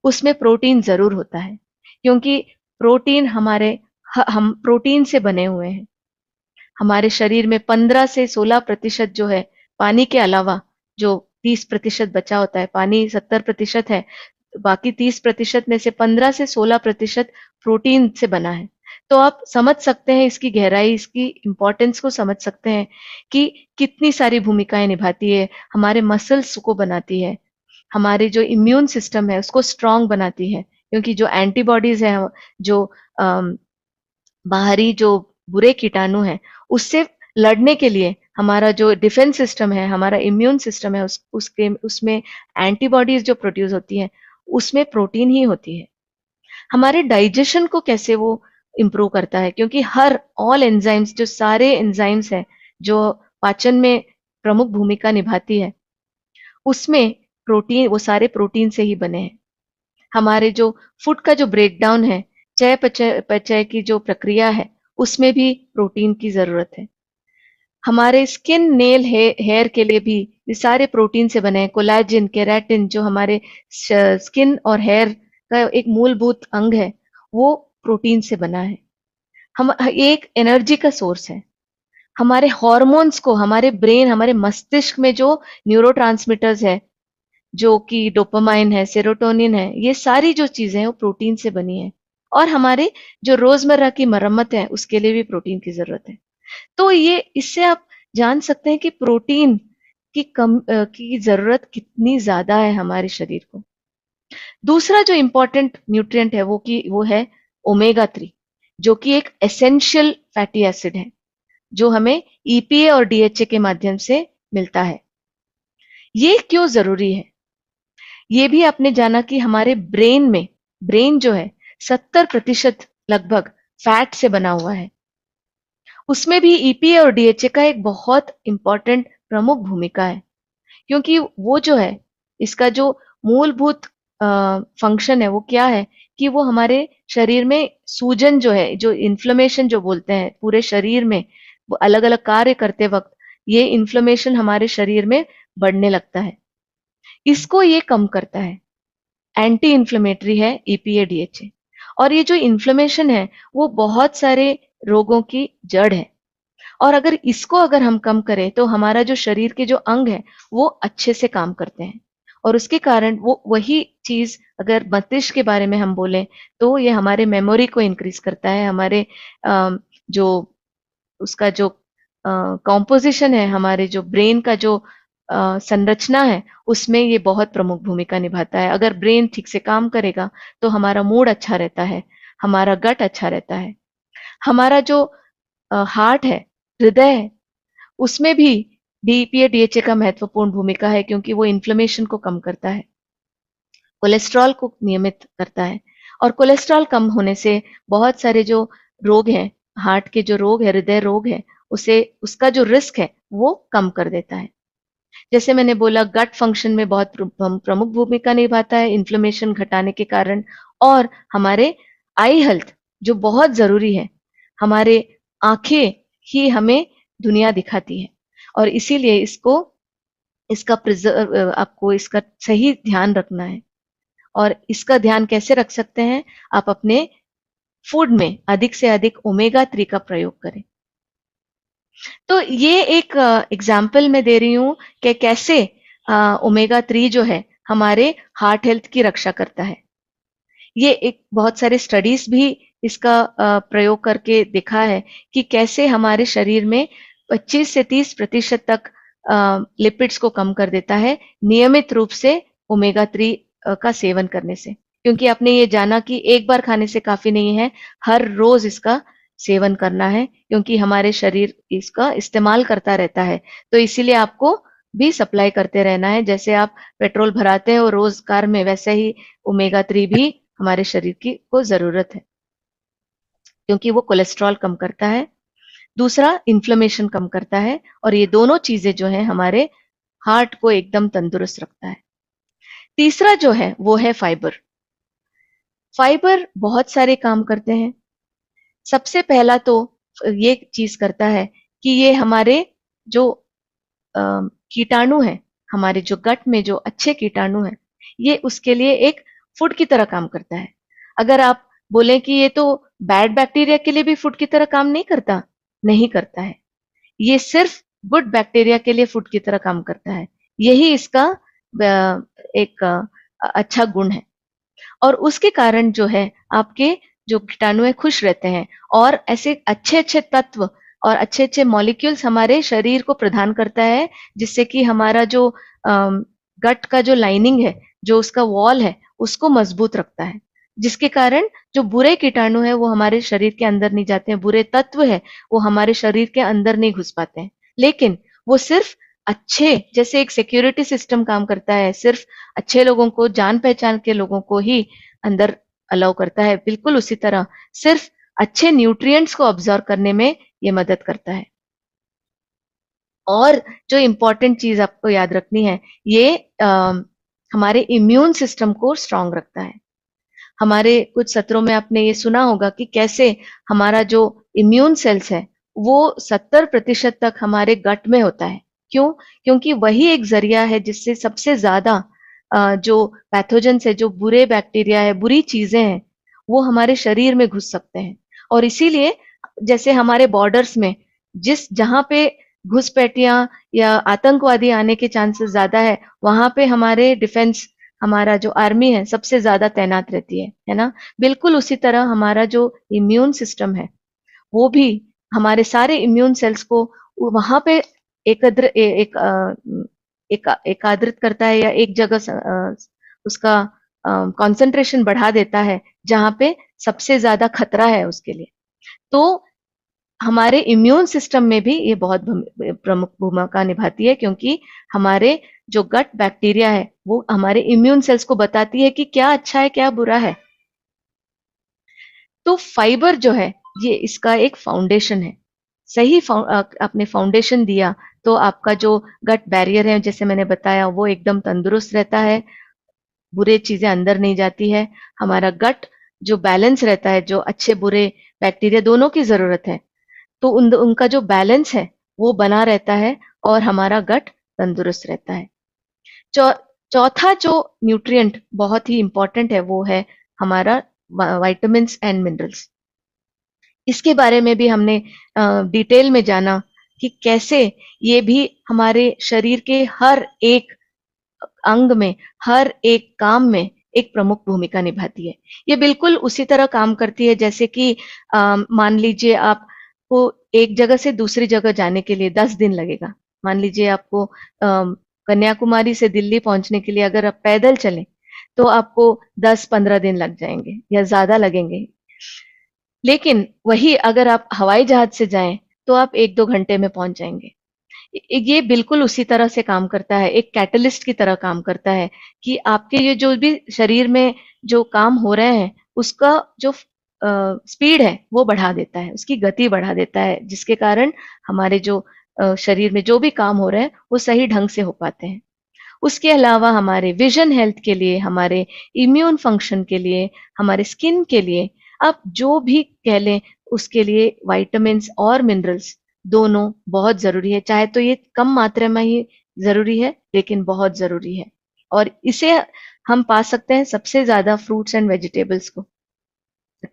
उसमें प्रोटीन जरूर होता है क्योंकि प्रोटीन हम प्रोटीन से बने हुए हैं। हमारे शरीर में 15 से 16% जो है पानी के अलावा जो 30% बचा होता है पानी 70% है बाकी 30% में से 15 से 16% प्रोटीन से बना है। तो आप समझ सकते हैं इसकी गहराई इसकी इंपॉर्टेंस को समझ सकते हैं कि कितनी सारी भूमिकाएं निभाती है। हमारे मसल्स को बनाती है हमारे जो इम्यून सिस्टम है उसको स्ट्रांग बनाती है क्योंकि जो एंटीबॉडीज है जो बाहरी जो बुरे कीटाणु हैं उससे लड़ने के लिए हमारा जो डिफेंस सिस्टम है हमारा इम्यून सिस्टम है उसमें एंटीबॉडीज जो प्रोड्यूस होती हैं उसमें प्रोटीन ही होती है। हमारे डाइजेशन को कैसे वो इम्प्रूव करता है क्योंकि हर ऑल एंजाइम्स जो सारे एंजाइम्स हैं जो पाचन में प्रमुख भूमिका निभाती है उसमें प्रोटीन वो सारे प्रोटीन से ही बने हैं। हमारे जो फूड का जो ब्रेकडाउन है चयापचय की जो प्रक्रिया है उसमें भी प्रोटीन की जरूरत है। हमारे स्किन, नेल, हेयर के लिए भी ये सारे प्रोटीन से बने हैं। कोलेजन, केराटिन जो हमारे स्किन और हेयर का एक मूलभूत अंग है, वो प्रोटीन से बना है। हम एक एनर्जी का सोर्स है। हमारे हॉर्मोन्स को, हमारे ब्रेन, हमारे मस्तिष्क में जो न्यूरोट्रांसमीटर्स है, जो कि डोपामाइन है, सेरोटोनिन है, ये सारी जो चीजें हैं वो प्रोटीन से बनी है। और हमारे जो रोजमर्रा की मरम्मत है उसके लिए भी प्रोटीन की जरूरत है। तो ये इससे आप जान सकते हैं कि प्रोटीन की जरूरत कितनी ज्यादा है हमारे शरीर को। दूसरा जो इंपॉर्टेंट न्यूट्रिएंट है वो है ओमेगा 3, जो कि एक एसेंशियल फैटी एसिड है, जो हमें ईपीए और डीएचए के माध्यम से मिलता है। ये क्यों जरूरी है? ये भी आपने जाना कि हमारे ब्रेन जो है 70% लगभग फैट से बना हुआ है। उसमें भी ईपीए और डीएचए का एक बहुत इंपॉर्टेंट प्रमुख भूमिका है, क्योंकि वो जो है, इसका जो मूलभूत फंक्शन है वो क्या है कि वो हमारे शरीर में सूजन जो है, जो इन्फ्लेमेशन जो बोलते हैं पूरे शरीर में, वो अलग अलग कार्य करते वक्त ये इन्फ्लेमेशन हमारे शरीर में बढ़ने लगता है, इसको ये कम करता है। एंटी इन्फ्लेमेटरी है ईपीए डीएचए। और ये जो इन्फ्लेमेशन है वो बहुत सारे रोगों की जड़ है। और अगर हम कम करें तो हमारा जो शरीर के जो अंग है वो अच्छे से काम करते हैं। और उसके कारण वो वही चीज, अगर मस्तिष्क के बारे में हम बोलें तो ये हमारे मेमोरी को इंक्रीज करता है। हमारे जो उसका जो कॉम्पोजिशन है, हमारे जो ब्रेन का जो संरचना है, उसमें ये बहुत प्रमुख भूमिका निभाता है। अगर ब्रेन ठीक से काम करेगा तो हमारा मूड अच्छा रहता है, हमारा गट अच्छा रहता है, हमारा जो हार्ट है, हृदय है, उसमें भी डीपीए डीएचए का महत्वपूर्ण भूमिका है, क्योंकि वो इन्फ्लेमेशन को कम करता है, कोलेस्ट्रॉल को नियमित करता है। और कोलेस्ट्रॉल कम होने से बहुत सारे जो रोग हैं, हार्ट के जो रोग है, हृदय रोग है, उसे उसका जो रिस्क है वो कम कर देता है। जैसे मैंने बोला, गट फंक्शन में बहुत प्रमुख भूमिका निभाता है इन्फ्लेमेशन घटाने के कारण। और हमारे आई हेल्थ जो बहुत जरूरी है, हमारे आंखें ही हमें दुनिया दिखाती है, और इसीलिए आपको इसका सही ध्यान रखना है। और इसका ध्यान कैसे रख सकते हैं? आप अपने फूड में अधिक से अधिक ओमेगा 3 का प्रयोग करें। तो ये एक एग्जाम्पल मैं दे रही हूं कि कैसे ओमेगा 3 जो है हमारे हार्ट हेल्थ की रक्षा करता है। ये एक बहुत सारे स्टडीज भी इसका प्रयोग करके देखा है कि कैसे हमारे शरीर में 25 से 30% तक लिपिड्स को कम कर देता है नियमित रूप से ओमेगा 3 का सेवन करने से। क्योंकि आपने ये जाना कि एक बार खाने से काफी नहीं है, हर रोज इसका सेवन करना है, क्योंकि हमारे शरीर इसका इस्तेमाल करता रहता है। तो इसीलिए आपको भी सप्लाई करते रहना है। जैसे आप पेट्रोल भराते हो रोज कार में, वैसे ही ओमेगा 3 भी हमारे शरीर की को जरूरत है, क्योंकि वो कोलेस्ट्रॉल कम करता है, दूसरा इन्फ्लेमेशन कम करता है, और ये दोनों चीजें जो है हमारे हार्ट को एकदम तंदुरुस्त रखता है। तीसरा जो है वो है फाइबर। फाइबर बहुत सारे काम करते हैं। सबसे पहला तो ये चीज करता है कि ये हमारे जो कीटाणु है, हमारे जो गट में जो अच्छे कीटाणु है, ये उसके लिए एक फूड की तरह काम करता है। अगर आप बोलें कि ये तो बैड बैक्टीरिया के लिए भी फूड की तरह काम नहीं करता, नहीं करता है। ये सिर्फ गुड बैक्टीरिया के लिए फूड की तरह काम करता है। यही इसका एक अच्छा गुण है। और उसके कारण जो है आपके जो कीटाणु है खुश रहते हैं, और ऐसे अच्छे अच्छे तत्व और अच्छे अच्छे मॉलिक्यूल्स हमारे शरीर को प्रदान करता है, जिससे कि हमारा जो गट का जो लाइनिंग है, जो उसका वॉल है, उसको मजबूत रखता है, जिसके कारण जो बुरे कीटाणु है वो हमारे शरीर के अंदर नहीं जाते हैं, बुरे तत्व है वो हमारे शरीर के अंदर नहीं घुस पाते हैं। लेकिन वो सिर्फ अच्छे, जैसे एक सिक्योरिटी सिस्टम काम करता है, सिर्फ अच्छे लोगों को, जान पहचान के लोगों को ही अंदर अलाउ करता है, बिल्कुल उसी तरह सिर्फ अच्छे न्यूट्रिएंट्स को ऑब्जर्व करने में ये मदद करता है। और जो इम्पोर्टेंट चीज आपको याद रखनी है, ये हमारे इम्यून सिस्टम को स्ट्रांग रखता है। हमारे कुछ सत्रों में आपने ये सुना होगा कि कैसे हमारा जो इम्यून सेल्स है वो 70% तक हमारे गट में होता है। क्यों? क्योंकि वही एक जरिया है जिससे सबसे ज्यादा जो पैथोजेंस है, जो बुरे बैक्टीरिया है, बुरी चीजें हैं, वो हमारे शरीर में घुस सकते हैं। और इसीलिए जैसे हमारे बॉर्डर्स में जिस जहां पे घुसपैठियां या आतंकवादी आने के चांसेस ज्यादा है, वहां पे हमारे डिफेंस, हमारा जो आर्मी है सबसे ज्यादा तैनात रहती है ना। बिल्कुल उसी तरह हमारा जो इम्यून सिस्टम है वो भी हमारे सारे इम्यून सेल्स को वहां पे एकत्र एक एकाग्रित करता है, या एक जगह उसका कंसंट्रेशन बढ़ा देता है जहां पे सबसे ज्यादा खतरा है उसके लिए। तो हमारे इम्यून सिस्टम में भी ये बहुत प्रमुख भूमिका निभाती है, क्योंकि हमारे जो गट बैक्टीरिया है वो हमारे इम्यून सेल्स को बताती है कि क्या अच्छा है क्या बुरा है। तो फाइबर जो है ये इसका एक फाउंडेशन है। सही आपने फाउंडेशन दिया तो आपका जो गट बैरियर है, जैसे मैंने बताया, वो एकदम तंदुरुस्त रहता है, बुरे चीजें अंदर नहीं जाती है। हमारा गट जो बैलेंस रहता है, जो अच्छे बुरे बैक्टीरिया दोनों की जरूरत है, तो उनका जो बैलेंस है वो बना रहता है और हमारा गट तंदुरुस्त रहता है। चौ, चौथा जो न्यूट्रिएंट बहुत ही इंपॉर्टेंट है वो है हमारा विटामिन्स एंड मिनरल्स। इसके बारे में भी हमने डिटेल में जाना कि कैसे ये भी हमारे शरीर के हर एक अंग में, हर एक काम में एक प्रमुख भूमिका निभाती है। ये बिल्कुल उसी तरह काम करती है जैसे कि मान लीजिए आपको एक जगह से दूसरी जगह जाने के लिए 10 दिन लगेगा। मान लीजिए आपको कन्याकुमारी से दिल्ली पहुंचने के लिए अगर आप पैदल चलें तो आपको 10-15 दिन लग जाएंगे या ज्यादा लगेंगे। लेकिन वही अगर आप हवाई जहाज से जाएं तो आप 1-2 घंटे में पहुंच जाएंगे। ये बिल्कुल उसी तरह से काम करता है, एक कैटलिस्ट की तरह काम करता है कि आपके ये जो भी शरीर में जो काम हो रहे हैं उसका जो स्पीड है वो बढ़ा देता है, उसकी गति बढ़ा देता है, जिसके कारण हमारे जो शरीर में जो भी काम हो रहे हैं वो सही ढंग से हो पाते हैं। उसके अलावा हमारे विजन हेल्थ के लिए, हमारे इम्यून फंक्शन के लिए, हमारे स्किन के लिए, आप जो भी कह लें, उसके लिए विटामिन्स और मिनरल्स दोनों बहुत जरूरी है। चाहे तो ये कम मात्रा में ही जरूरी है, लेकिन बहुत जरूरी है। और इसे हम पा सकते हैं सबसे ज्यादा फ्रूट्स एंड वेजिटेबल्स को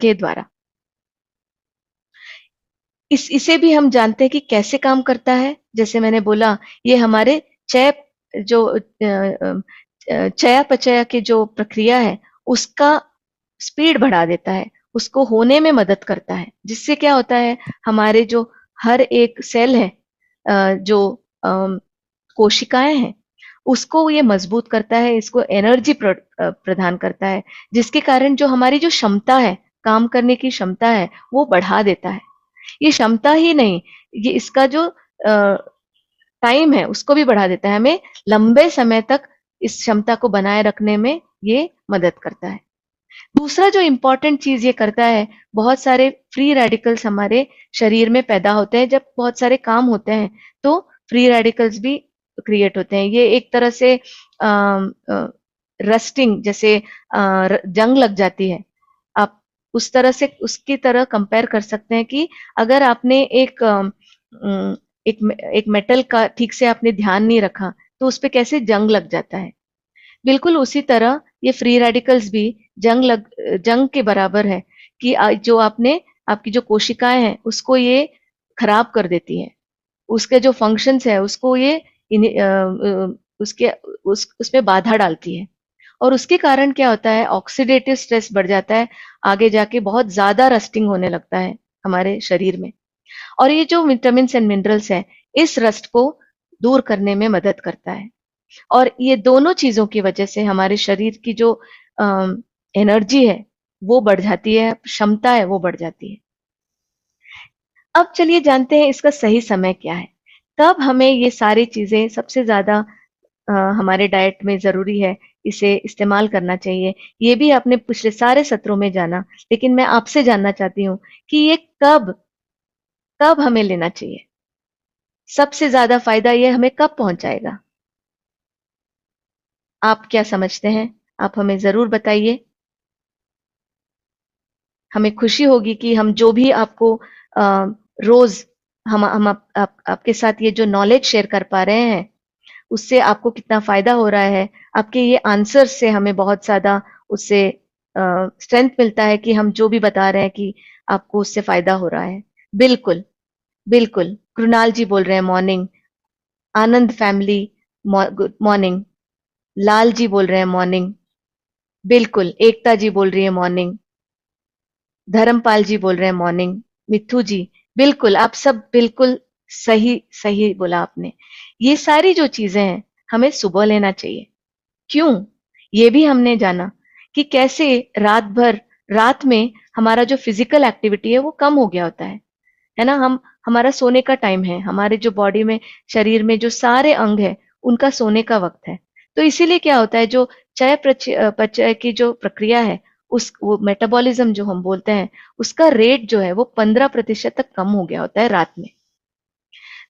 के द्वारा। इसे भी हम जानते हैं कि कैसे काम करता है। जैसे मैंने बोला, ये हमारे चय जो चयापचय की जो प्रक्रिया है उसका स्पीड बढ़ा देता है, उसको होने में मदद करता है, जिससे क्या होता है, हमारे जो हर एक सेल है, जो कोशिकाएं हैं, उसको ये मजबूत करता है, इसको एनर्जी प्रदान करता है, जिसके कारण जो हमारी जो क्षमता है, काम करने की क्षमता है, वो बढ़ा देता है। ये क्षमता ही नहीं, ये इसका जो टाइम है उसको भी बढ़ा देता है, हमें लंबे समय तक इस क्षमता को बनाए रखने में ये मदद करता है। दूसरा जो इम्पोर्टेंट चीज ये करता है, बहुत सारे फ्री रेडिकल्स हमारे शरीर में पैदा होते हैं जब बहुत सारे काम होते हैं, तो फ्री रेडिकल्स भी क्रिएट होते हैं। ये एक तरह से रस्टिंग, जैसे जंग लग जाती है, आप उस तरह से उसकी तरह कंपेयर कर सकते हैं कि अगर आपने एक मेटल का ठीक से आपने ध्यान नहीं रखा तो उस पे कैसे जंग लग जाता है। बिल्कुल उसी तरह ये फ्री रेडिकल्स भी जंग के बराबर है कि जो आपने आपकी जो कोशिकाएं हैं उसको ये खराब कर देती है, उसके जो फंक्शंस है उसको ये उसके उसमें बाधा डालती है। और उसके कारण क्या होता है, ऑक्सीडेटिव स्ट्रेस बढ़ जाता है, आगे जाके बहुत ज्यादा रस्टिंग होने लगता है हमारे शरीर में। और ये जो विटामिन एंड मिनरल्स है इस रस्ट को दूर करने में मदद करता है। और ये दोनों चीजों की वजह से हमारे शरीर की जो एनर्जी है वो बढ़ जाती है, क्षमता है वो बढ़ जाती है। अब चलिए जानते हैं इसका सही समय क्या है, कब हमें ये सारी चीजें सबसे ज्यादा हमारे डाइट में जरूरी है, इसे इस्तेमाल करना चाहिए। ये भी आपने पिछले सारे सत्रों में जाना, लेकिन मैं आपसे जानना चाहती हूँ कि ये कब कब हमें लेना चाहिए, सबसे ज्यादा फायदा ये हमें कब पहुंचाएगा। आप क्या समझते हैं? आप हमें जरूर बताइए। हमें खुशी होगी कि हम जो भी आपको रोज हम आपके साथ ये जो नॉलेज शेयर कर पा रहे हैं, उससे आपको कितना फायदा हो रहा है। आपके ये आंसर से हमें बहुत ज्यादा उससे स्ट्रेंथ मिलता है कि हम जो भी बता रहे हैं कि आपको उससे फायदा हो रहा है। बिल्कुल, बिल्कुल। कृणाल जी बोल रहे हैं मॉर्निंग। आनंद family good morning. Lal ji बोल रहे हैं मॉर्निंग। बिल्कुल। एकता जी बोल रही है मॉर्निंग। धर्मपाल जी बोल रहे हैं मॉर्निंग। मिथु जी, बिल्कुल, आप सब बिल्कुल सही सही बोला आपने। ये सारी जो चीजें हैं, हमें सुबह लेना चाहिए। क्यों? ये भी हमने जाना कि कैसे रात भर, रात में हमारा जो फिजिकल एक्टिविटी है वो कम हो गया होता है ना? हम हमारा सोने का टाइम है, हमारे जो बॉडी में, शरीर में जो सारे अंग है, उनका सोने का वक्त है। तो इसीलिए क्या होता है, जो पचय की जो प्रक्रिया है, उस वो मेटाबॉलिज्म जो हम बोलते हैं, उसका रेट जो है वो 15% तक कम हो गया होता है रात में।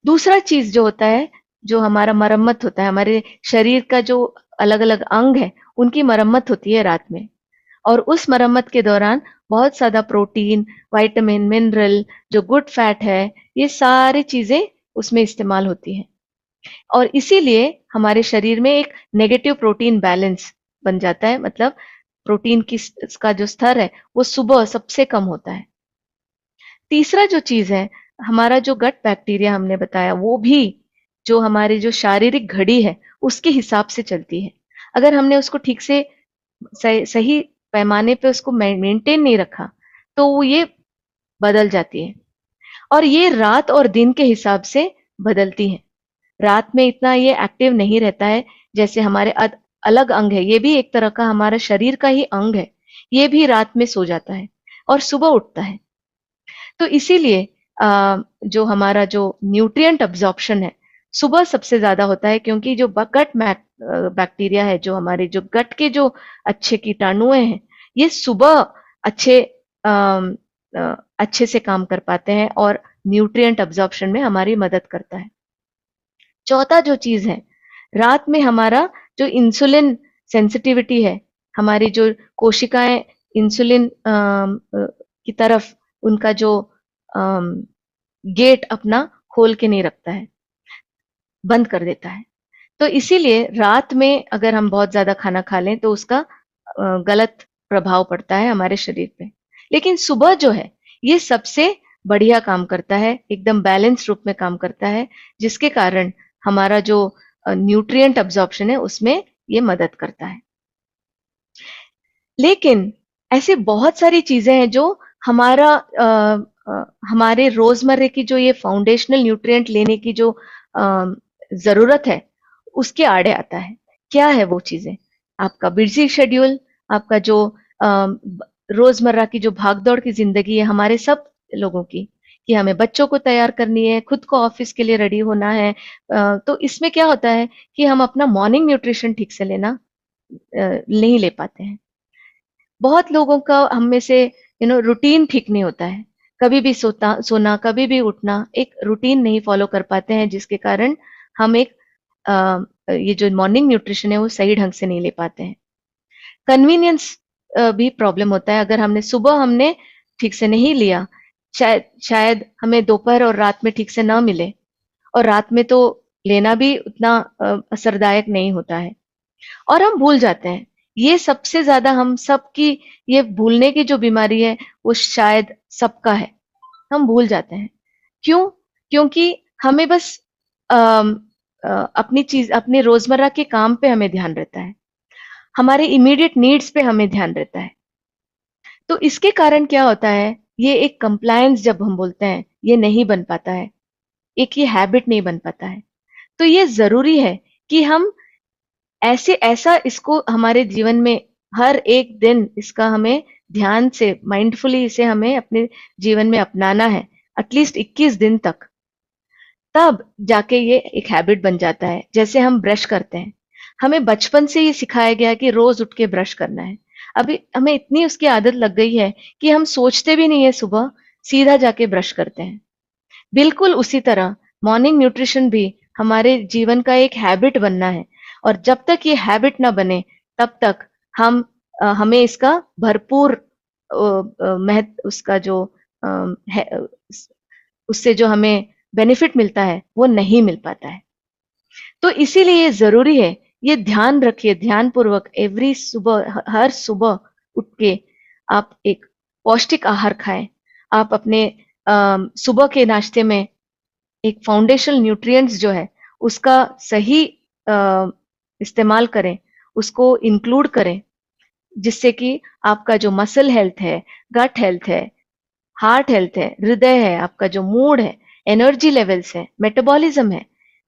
दूसरा चीज जो होता है, जो हमारा मरम्मत होता है, हमारे शरीर का जो अलग अलग अंग है, उनकी मरम्मत होती है रात में। और उस मरम्मत के दौरान बहुत ज्यादा प्रोटीन, विटामिन, मिनरल, जो गुड फैट है, ये सारी चीजें उसमें इस्तेमाल होती हैं। और इसीलिए हमारे शरीर में एक नेगेटिव प्रोटीन बैलेंस बन जाता है। मतलब प्रोटीन की का जो स्तर है वो सुबह सबसे कम होता है। तीसरा जो चीज है, हमारा जो गट बैक्टीरिया हमने बताया, वो भी जो हमारी जो शारीरिक घड़ी है उसके हिसाब से चलती है। अगर हमने उसको ठीक से सही पैमाने पे उसको मेंटेन नहीं रखा, तो वो ये बदल जाती है। और ये रात और दिन के हिसाब से बदलती है। रात में इतना ये एक्टिव नहीं रहता है, जैसे हमारे अलग अंग है, ये भी एक तरह का हमारा शरीर का ही अंग है। ये भी रात में सो जाता है और सुबह उठता है। तो इसीलिए जो हमारा जो न्यूट्रिएंट अब्जॉर्प्शन है, सुबह सबसे ज्यादा होता है, क्योंकि जो गट बैक्टीरिया है, जो हमारे जो गट के जो अच्छे कीटाणु हैं, ये सुबह अच्छे अच्छे से काम कर पाते हैं और न्यूट्रिएंट अब्जॉर्प्शन में हमारी मदद करता है। चौथा जो चीज है, रात में हमारा जो इंसुलिन सेंसिटिविटी है, हमारी जो कोशिकाएं इंसुलिन की तरफ उनका जो गेट अपना खोल के नहीं रखता है, बंद कर देता है। तो इसीलिए रात में अगर हम बहुत ज्यादा खाना खा लें तो उसका गलत प्रभाव पड़ता है हमारे शरीर पे। लेकिन सुबह जो है, ये सबसे बढ़िया काम करता है, एकदम बैलेंस रूप में काम करता है, जिसके कारण हमारा जो न्यूट्रिएंट अब्जॉर्प्शन है उसमें ये मदद करता है। लेकिन ऐसे बहुत सारी चीजें हैं जो हमारा हमारे रोजमर्रे की जो ये फाउंडेशनल न्यूट्रिएंट लेने की जो जरूरत है, उसके आड़े आता है। क्या है वो चीजें? आपका बिजी शेड्यूल, आपका जो रोजमर्रा की जो भागदौड़ की जिंदगी है हमारे सब लोगों की, कि हमें बच्चों को तैयार करनी है, खुद को ऑफिस के लिए रेडी होना है। तो इसमें क्या होता है कि हम अपना मॉर्निंग न्यूट्रिशन ठीक से लेना नहीं ले पाते हैं। बहुत लोगों का हम में से रूटीन ठीक नहीं होता है। कभी भी सोना, कभी भी उठना, एक रूटीन नहीं फॉलो कर पाते हैं, जिसके कारण हम एक ये जो मॉर्निंग न्यूट्रिशन है वो सही ढंग से नहीं ले पाते हैं। कन्वीनियंस भी प्रॉब्लम होता है। अगर हमने ठीक से नहीं लिया, शायद हमें दोपहर और रात में ठीक से ना मिले, और रात में तो लेना भी उतना असरदायक नहीं होता है, और हम भूल जाते हैं। ये सबसे ज्यादा हम सबकी, ये भूलने की जो बीमारी है वो शायद सबका है। हम भूल जाते हैं। क्यों? क्योंकि हमें बस अपने रोजमर्रा के काम पे हमें ध्यान रहता है, हमारे इमीडिएट नीड्स पे हमें ध्यान रहता है। तो इसके कारण क्या होता है, ये एक कंप्लायंस जब हम बोलते हैं, ये नहीं बन पाता है, एक ये हैबिट नहीं बन पाता है। तो ये जरूरी है कि हम ऐसा इसको हमारे जीवन में हर एक दिन इसका हमें ध्यान से, माइंडफुली इसे हमें अपने जीवन में अपनाना है, एटलीस्ट 21 दिन तक। तब जाके ये एक हैबिट बन जाता है। जैसे हम ब्रश करते हैं, हमें बचपन से ये सिखाया गया कि रोज उठ के ब्रश करना है। अभी हमें इतनी उसकी आदत लग गई है कि हम सोचते भी नहीं है, सुबह सीधा जाके ब्रश करते हैं। बिल्कुल उसी तरह मॉर्निंग न्यूट्रिशन भी हमारे जीवन का एक हैबिट बनना है। और जब तक ये हैबिट ना बने, तब तक हमें इसका भरपूर महत्व, उसका जो उससे जो हमें बेनिफिट मिलता है वो नहीं मिल पाता है। तो इसीलिए ये जरूरी है, ये ध्यान रखिए, ध्यान पूर्वक एवरी सुबह, हर सुबह उठ के आप एक पौष्टिक आहार खाएं। आप अपने सुबह के नाश्ते में एक फाउंडेशनल न्यूट्रिएंट्स जो है उसका सही इस्तेमाल करें, उसको इंक्लूड करें, जिससे कि आपका जो मसल हेल्थ है, गट हेल्थ है, हार्ट हेल्थ है, हृदय है, आपका जो मूड है, एनर्जी लेवल्स है, मेटाबॉलिज्म है,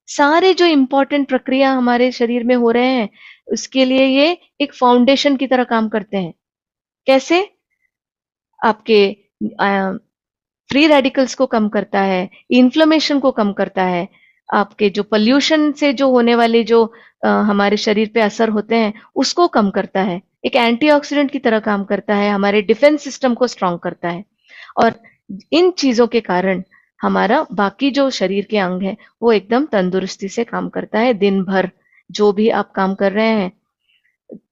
सारे जो इंपॉर्टेंट प्रक्रिया हमारे शरीर में हो रहे हैं, उसके लिए ये एक फाउंडेशन की तरह काम करते हैं। कैसे? आपके फ्री रेडिकल्स को कम करता है, इन्फ्लेमेशन को कम करता है, आपके जो पोल्यूशन से जो होने वाले जो हमारे शरीर पे असर होते हैं उसको कम करता है, एक एंटीऑक्सीडेंट की तरह काम करता है, हमारे डिफेंस सिस्टम को स्ट्रांग करता है। और इन चीजों के कारण हमारा बाकी जो शरीर के अंग है वो एकदम तंदुरुस्ती से काम करता है। दिन भर जो भी आप काम कर रहे हैं,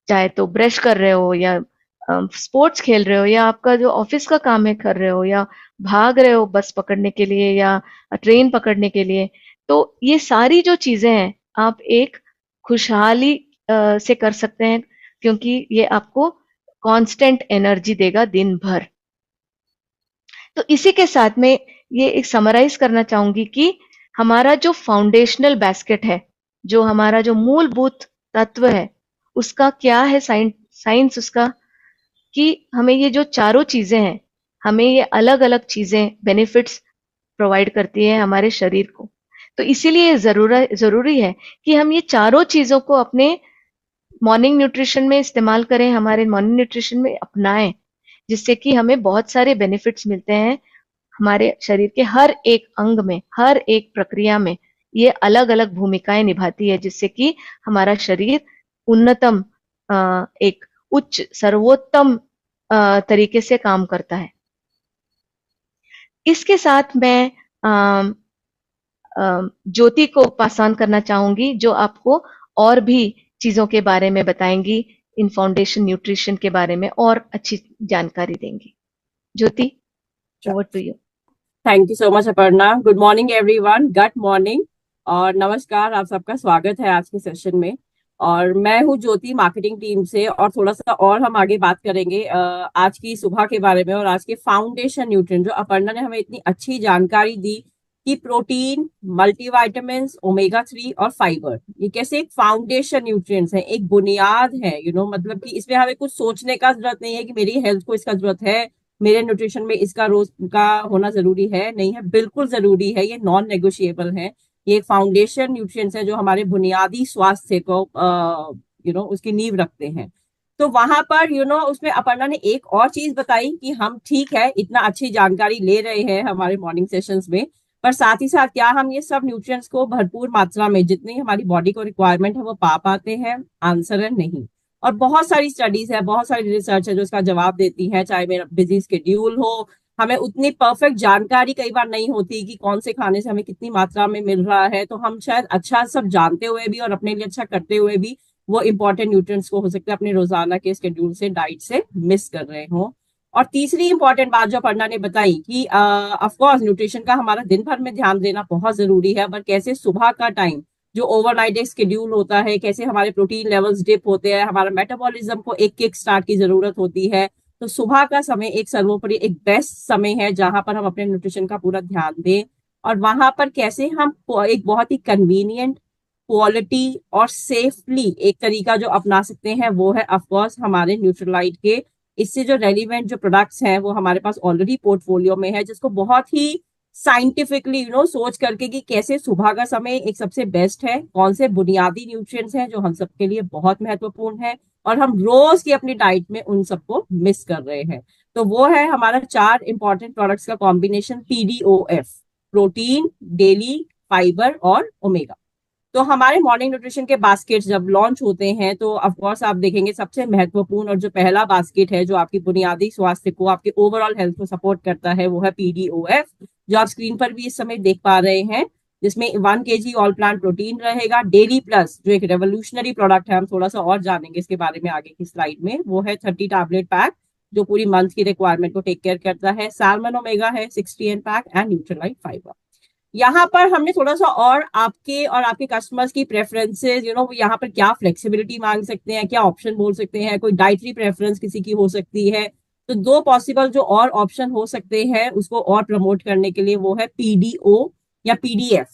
चाहे तो ब्रश कर रहे हो या स्पोर्ट्स खेल रहे हो या आपका जो ऑफिस का काम है कर रहे हो या भाग रहे हो बस पकड़ने के लिए या ट्रेन पकड़ने के लिए, तो ये सारी जो चीजें हैं आप एक खुशहाली से कर सकते हैं, क्योंकि ये आपको कांस्टेंट एनर्जी देगा दिन भर। तो इसी के साथ में ये एक समराइज करना चाहूंगी कि हमारा जो फाउंडेशनल बास्केट है, जो हमारा जो मूलभूत तत्व है, उसका क्या है साइंस उसका, कि हमें ये जो चारों चीजें हैं, हमें ये अलग अलग चीजें बेनिफिट्स प्रोवाइड करती है हमारे शरीर को। तो इसीलिए जरूरी है कि हम ये चारों चीजों को अपने मॉर्निंग न्यूट्रिशन में इस्तेमाल करें, हमारे मॉर्निंग न्यूट्रिशन में अपनाएं, जिससे कि हमें बहुत सारे बेनिफिट्स मिलते हैं हमारे शरीर के हर एक अंग में, हर एक प्रक्रिया में ये अलग अलग भूमिकाएं निभाती है, जिससे कि हमारा शरीर उन्नतम, एक उच्च सर्वोत्तम तरीके से काम करता है। इसके साथ मैं ज्योति को पास ऑन करना चाहूंगी, जो आपको और भी चीजों के बारे में बताएंगी, इन फाउंडेशन न्यूट्रिशन के बारे में और अच्छी जानकारी देंगी। Jyoti, over to you. Thank you so much Aparna. Good morning everyone, good morning और नमस्कार। आप सबका स्वागत है आज के सेशन में। और मैं हूँ ज्योति, मार्केटिंग टीम से, और थोड़ा सा और हम आगे बात करेंगे आज की सुबह के बारे में और आज के फाउंडेशन न्यूट्रिएंट, जो अपर्णा ने हमें इतनी अच्छी जानकारी दी कि प्रोटीन, मल्टीविटामिन्स, ओमेगा 3 और फाइबर, ये कैसे एक फाउंडेशन न्यूट्रिएंट्स है, एक बुनियाद है। मतलब कि इसमें हमें कुछ सोचने का जरूरत नहीं है कि मेरी हेल्थ को इसका जरूरत है, मेरे न्यूट्रिशन में इसका रोज का होना जरूरी है, नहीं है, बिल्कुल जरूरी है, ये नॉन नेगोशिएबल है। ये एक फाउंडेशन न्यूट्रिएंट्स है जो हमारे बुनियादी स्वास्थ्य को उसकी नींव रखते हैं। तो वहां पर उसमें अपर्णा ने एक और चीज बताई कि हम ठीक है इतना अच्छी जानकारी ले रहे हैं हमारे मॉर्निंग सेशंस में, पर साथ ही साथ क्या हम ये सब न्यूट्रिएंट्स को भरपूर मात्रा में जितनी हमारी बॉडी को रिक्वायरमेंट है वो पा पाते हैं? आंसर है नहीं। और बहुत सारी स्टडीज है, बहुत सारी रिसर्च है जो इसका जवाब देती है। चाहे मेरा बिजी स्केड्यूल हो, हमें उतनी परफेक्ट जानकारी कई बार नहीं होती कि कौन से खाने से हमें कितनी मात्रा में मिल रहा है, तो हम शायद अच्छा सब जानते हुए भी और अपने लिए अच्छा करते हुए भी वो इंपॉर्टेंट न्यूट्रिएंट्स को हो सकता है अपने रोजाना के स्केड्यूल से, डाइट से मिस कर रहे हो। और तीसरी इंपॉर्टेंट बात जो अपर्णा ने बताई कि ऑफ कोर्स न्यूट्रिशन का हमारा दिन भर में ध्यान देना बहुत जरूरी है, पर कैसे सुबह का टाइम जो ओवरनाइट एक शेड्यूल होता है, कैसे हमारे प्रोटीन लेवल्स डिप होते हैं, हमारा मेटाबॉलिज्म को एक किक स्टार्ट की जरूरत होती है, तो सुबह का समय एक सर्वोपरि, एक बेस्ट समय है जहां पर हम अपने न्यूट्रिशन का पूरा ध्यान दें। और वहां पर कैसे हम एक बहुत ही कन्वीनियंट, क्वालिटी और सेफली एक तरीका जो अपना सकते हैं वो है ऑफकोर्स हमारे न्यूट्रीलाइट के इससे जो रेलिवेंट जो प्रोडक्ट्स हैं वो हमारे पास ऑलरेडी पोर्टफोलियो में है, जिसको बहुत ही साइंटिफिकली सोच करके कि कैसे सुबह का समय एक सबसे बेस्ट है, कौन से बुनियादी न्यूट्रिएंट्स हैं जो हम सबके लिए बहुत महत्वपूर्ण है और हम रोज की अपनी डाइट में उन सबको मिस कर रहे हैं। तो वो है हमारा 4 इंपॉर्टेंट प्रोडक्ट्स का combination, PDOF, protein, daily, fibre और ओमेगा। तो हमारे मॉर्निंग न्यूट्रिशन के बास्केट जब लॉन्च होते हैं तो ऑफ कोर्स आप देखेंगे सबसे महत्वपूर्ण और जो पहला बास्केट है जो आपकी बुनियादी स्वास्थ्य को, आपके ओवरऑल हेल्थ को सपोर्ट करता है, वो है PDOF, जो आप स्क्रीन पर भी इस समय देख पा रहे हैं, जिसमें 1 kg ऑल प्लांट प्रोटीन रहेगा। डेली प्लस जो एक रेवोल्यूशनरी प्रोडक्ट है, हम थोड़ा सा और जानेंगे इसके बारे में आगे की स्लाइड में, वो है 30 टैबलेट पैक जो पूरी मंथ की रिक्वायरमेंट को टेक केयर करता है। सैल्मन ओमेगा है 60 पैक एंड न्यूट्रलाइट फाइबर। यहाँ पर हमने थोड़ा सा और आपके और आपके कस्टमर्स की प्रेफरेंसेस यहाँ पर क्या फ्लेक्सिबिलिटी मांग सकते हैं, क्या ऑप्शन बोल सकते हैं, कोई डाइटरी प्रेफरेंस किसी की हो सकती है, तो दो पॉसिबल जो और ऑप्शन हो सकते हैं उसको और प्रमोट करने के लिए वो है पीडीओ या पीडीएफ।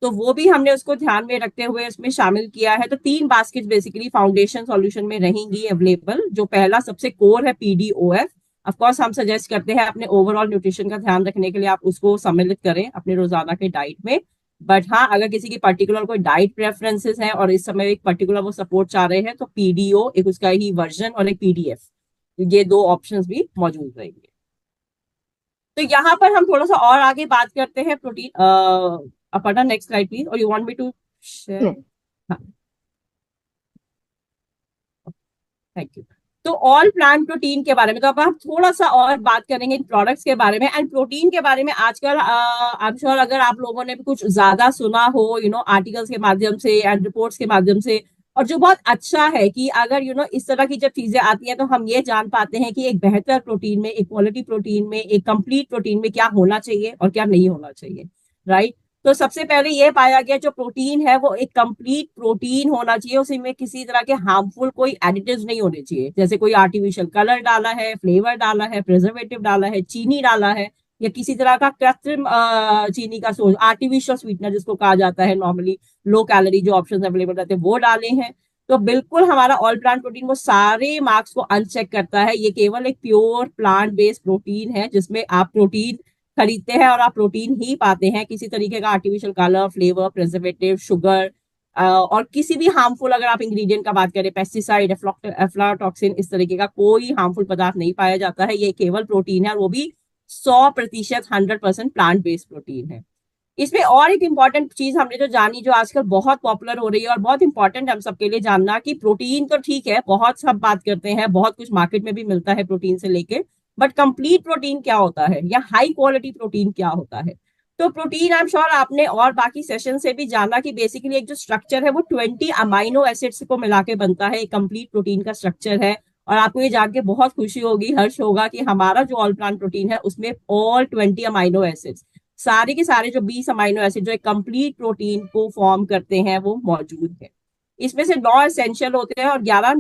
तो वो भी हमने उसको ध्यान में रखते हुए इसमें शामिल किया है। तो 3 बास्केट बेसिकली फाउंडेशन सॉल्यूशन में रहेंगी अवेलेबल। जो पहला सबसे कोर है पीडीओएफ, ऑफ कोर्स हम सजेस्ट करते हैं अपने ओवरऑल न्यूट्रिशन का ध्यान रखने के लिए आप उसको सम्मिलित करें अपने रोजाना के डाइट में। बट हाँ, अगर किसी की पर्टिकुलर कोई डाइट प्रेफरेंसेस हैं और इस समय एक पर्टिकुलर वो सपोर्ट चाह रहे हैं तो पीडीओ एक उसका ही वर्जन और एक पीडीएफ, ये 2 ऑप्शंस भी मौजूद रहेंगे। तो यहाँ पर हम थोड़ा सा और आगे बात करते हैं protein. Aparna next slide please, और you want me to share? हाँ, थैंक यू। तो ऑल प्लांट प्रोटीन के बारे में तो अब हम थोड़ा सा और बात करेंगे इन प्रोडक्ट्स के बारे में एंड प्रोटीन के बारे में। आजकल आई एम श्योर अगर आप लोगों ने भी कुछ ज्यादा सुना हो आर्टिकल्स के माध्यम से एंड रिपोर्ट्स के माध्यम से, और जो बहुत अच्छा है कि अगर इस तरह की जब चीजें आती हैं तो हम ये जान पाते हैं कि एक बेहतर प्रोटीन में, एक क्वालिटी प्रोटीन में, एक कंप्लीट प्रोटीन में क्या होना चाहिए और क्या नहीं होना चाहिए, राइट। तो सबसे पहले ये पाया गया जो प्रोटीन है वो एक कंप्लीट प्रोटीन होना चाहिए, उसमें किसी तरह के हार्मफुल कोई एडिटिव्स नहीं होने चाहिए, जैसे कोई आर्टिफिशियल कलर डाला है, फ्लेवर डाला है, प्रिजर्वेटिव डाला है, चीनी डाला है, या किसी तरह का कृत्रिम चीनी का सोर्स, आर्टिफिशियल स्वीटनर जिसको कहा जाता है, नॉर्मली लो कैलोरी जो ऑप्शन अवेलेबल रहते हैं वो डाले हैं। तो बिल्कुल हमारा ऑल प्लांट प्रोटीन वो सारे मार्क्स को अनचेक करता है। ये केवल एक प्योर प्लांट बेस्ड प्रोटीन है जिसमें आप प्रोटीन खरीदते हैं और आप प्रोटीन ही पाते हैं, किसी तरीके का artificial colour, flavour, preservative, sugar और किसी भी हार्मफुल, अगर आप इंग्रेडिएंट का बात करें, पेस्टिसाइड, एफ्लाटॉक्सिन, इस तरीके का कोई हार्मफुल पदार्थ नहीं पाया जाता है। ये केवल प्रोटीन है और वो भी 100% 100% प्लांट बेस्ड प्रोटीन है। इसमें और एक इंपॉर्टेंट चीज हमने जो जानी, जो आजकल बहुत पॉपुलर हो रही है और बहुत इंपॉर्टेंट है हम सबके लिए जानना, कि प्रोटीन तो ठीक है, बहुत सब बात करते हैं, बहुत कुछ मार्केट में भी मिलता है प्रोटीन से लेके, बट कंप्लीट प्रोटीन क्या होता है या हाई क्वालिटी प्रोटीन क्या होता है। तो प्रोटीन आई एम श्योर आपने और बाकी सेशन से भी जाना कि बेसिकली एक जो स्ट्रक्चर है वो 20 अमाइनो एसिड्स को मिला के बनता है, एक कंप्लीट प्रोटीन का स्ट्रक्चर है। और आपको ये जान के बहुत खुशी होगी, हर्ष होगा कि हमारा जो ऑल प्लांट प्रोटीन है उसमें ऑल 20 अमाइनो एसिड्स, सारे के सारे जो 20 अमाइनो एसिड जो एक कंप्लीट प्रोटीन को फॉर्म करते हैं वो मौजूद है। इसमें से 9 एसेंशियल होते हैं और 11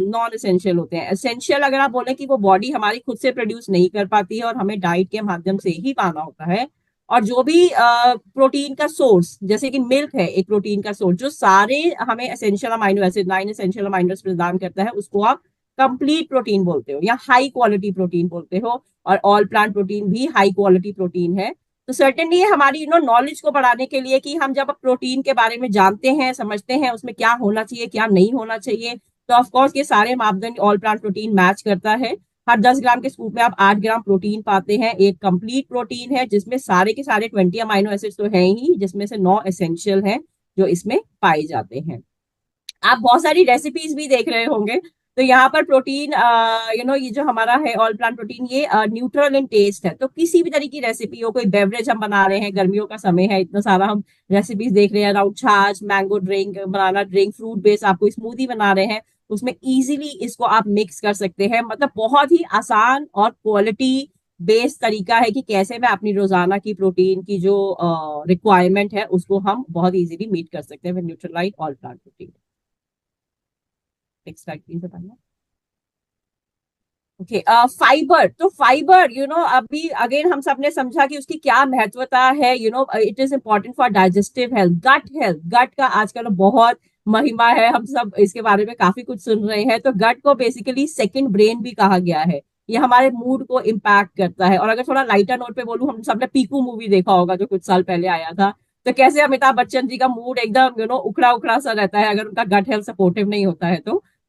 नॉन एसेंशियल होते हैं। एसेंशियल अगर आप बोले कि वो बॉडी हमारी खुद से प्रोड्यूस नहीं कर पाती है और हमें डाइट के माध्यम से ही पाना होता है। और जो भी प्रोटीन का सोर्स, जैसे कि मिल्क है एक प्रोटीन का सोर्स, जो सारे हमें essential amino acid, 9 essential amino acid प्रदान करता है, उसको आप कंप्लीट प्रोटीन बोलते हो या हाई क्वालिटी प्रोटीन बोलते हो। और ऑल प्लांट प्रोटीन भी हाई क्वालिटी प्रोटीन है। तो सर्टेनली हमारी नॉलेज को बढ़ाने के लिए कि हम जब प्रोटीन के बारे में जानते हैं, समझते हैं उसमें क्या होना चाहिए, क्या नहीं होना चाहिए, तो ऑफकोर्स ये सारे मापदंड ऑल प्लांट प्रोटीन मैच करता है। हर 10 ग्राम के स्कूप में आप 8 ग्राम प्रोटीन पाते हैं। एक कंप्लीट प्रोटीन है जिसमें सारे के सारे 20 अमाइनो एसिड्स तो हैं ही, जिसमें से 9 एसेंशियल हैं जो इसमें पाए जाते हैं। आप बहुत सारी रेसिपीज भी देख रहे होंगे। तो यहाँ पर प्रोटीन ये जो हमारा है ऑल प्लांट प्रोटीन, ये न्यूट्रल इन टेस्ट है। तो किसी भी तरह की रेसिपी हो, कोई बेवरेज हम बना रहे हैं, गर्मियों का समय है, इतना सारा हम रेसिपीज देख रहे हैं अराउंड छाछ, मैंगो ड्रिंक, बनाना ड्रिंक, फ्रूट बेस्ड आपको स्मूदी बना रहे हैं, उसमें इजीली इसको आप मिक्स कर सकते हैं। मतलब बहुत ही आसान और क्वालिटी बेस्ड तरीका है कि कैसे मैं अपनी रोजाना की प्रोटीन की जो रिक्वायरमेंट है उसको हम बहुत इजीली मीट कर सकते हैं with Nutrilite all plant protein. Next slide please बताइए। Okay, fibre. तो फाइबर अभी अगेन हम सब ने समझा कि उसकी क्या महत्वता है। It is important for digestive health, gut health. Gut का आजकल बहुत महिमा है, हम सब इसके बारे में काफी कुछ सुन रहे हैं। तो गट को बेसिकली सेकंड ब्रेन भी कहा गया है। ये हमारे मूड को इम्पैक्ट करता है। और अगर थोड़ा लाइटर नोट पे बोलूं, हम सबने पीकू मूवी देखा होगा जो कुछ साल पहले आया था। तो कैसे अमिताभ बच्चन जी का मूड एकदम उखड़ा उखड़ा सा रहता है अगर उनका गट हेल्थ सपोर्टिव नहीं होता है।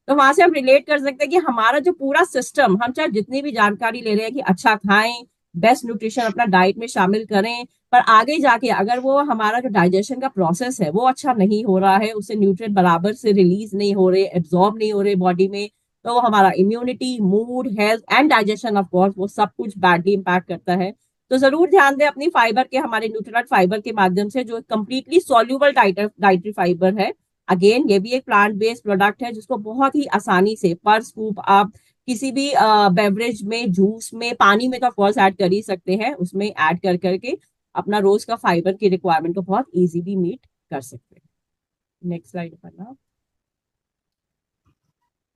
तो वहां से हम रिलेट कर सकते हैं कि हमारा जो पूरा सिस्टम, हम चाहे जितनी भी जानकारी ले रहे हैं कि अच्छा खाएं, बेस्ट न्यूट्रिशन अपना डाइट में शामिल करें, पर आगे जाके अगर वो हमारा जो डाइजेशन का प्रोसेस है वो अच्छा नहीं हो रहा है, उससे न्यूट्रिएंट बराबर से रिलीज नहीं हो रहे, एब्जॉर्ब नहीं हो रहे बॉडी में, तो वो हमारा immunity, mood, health and digestion of course वो सब कुछ बैडली इंपैक्ट करता है। तो जरूर ध्यान दें अपनी फाइबर के, हमारे न्यूट्रिएंट फाइबर के माध्यम से, जो कंप्लीटली सॉल्युबल डाइटरी फाइबर है। अगेन ये भी एक प्लांट बेस्ड प्रोडक्ट है जिसको बहुत ही आसानी से पर स्कूप आप किसी भी बेवरेज में, जूस में, पानी में तो ऑफकोर्स ऐड कर ही सकते हैं, उसमें ऐड कर करके अपना रोज का फाइबर की रिक्वायरमेंट को बहुत इजीली मीट कर सकते हैं। नेक्स्ट स्लाइड पर ना।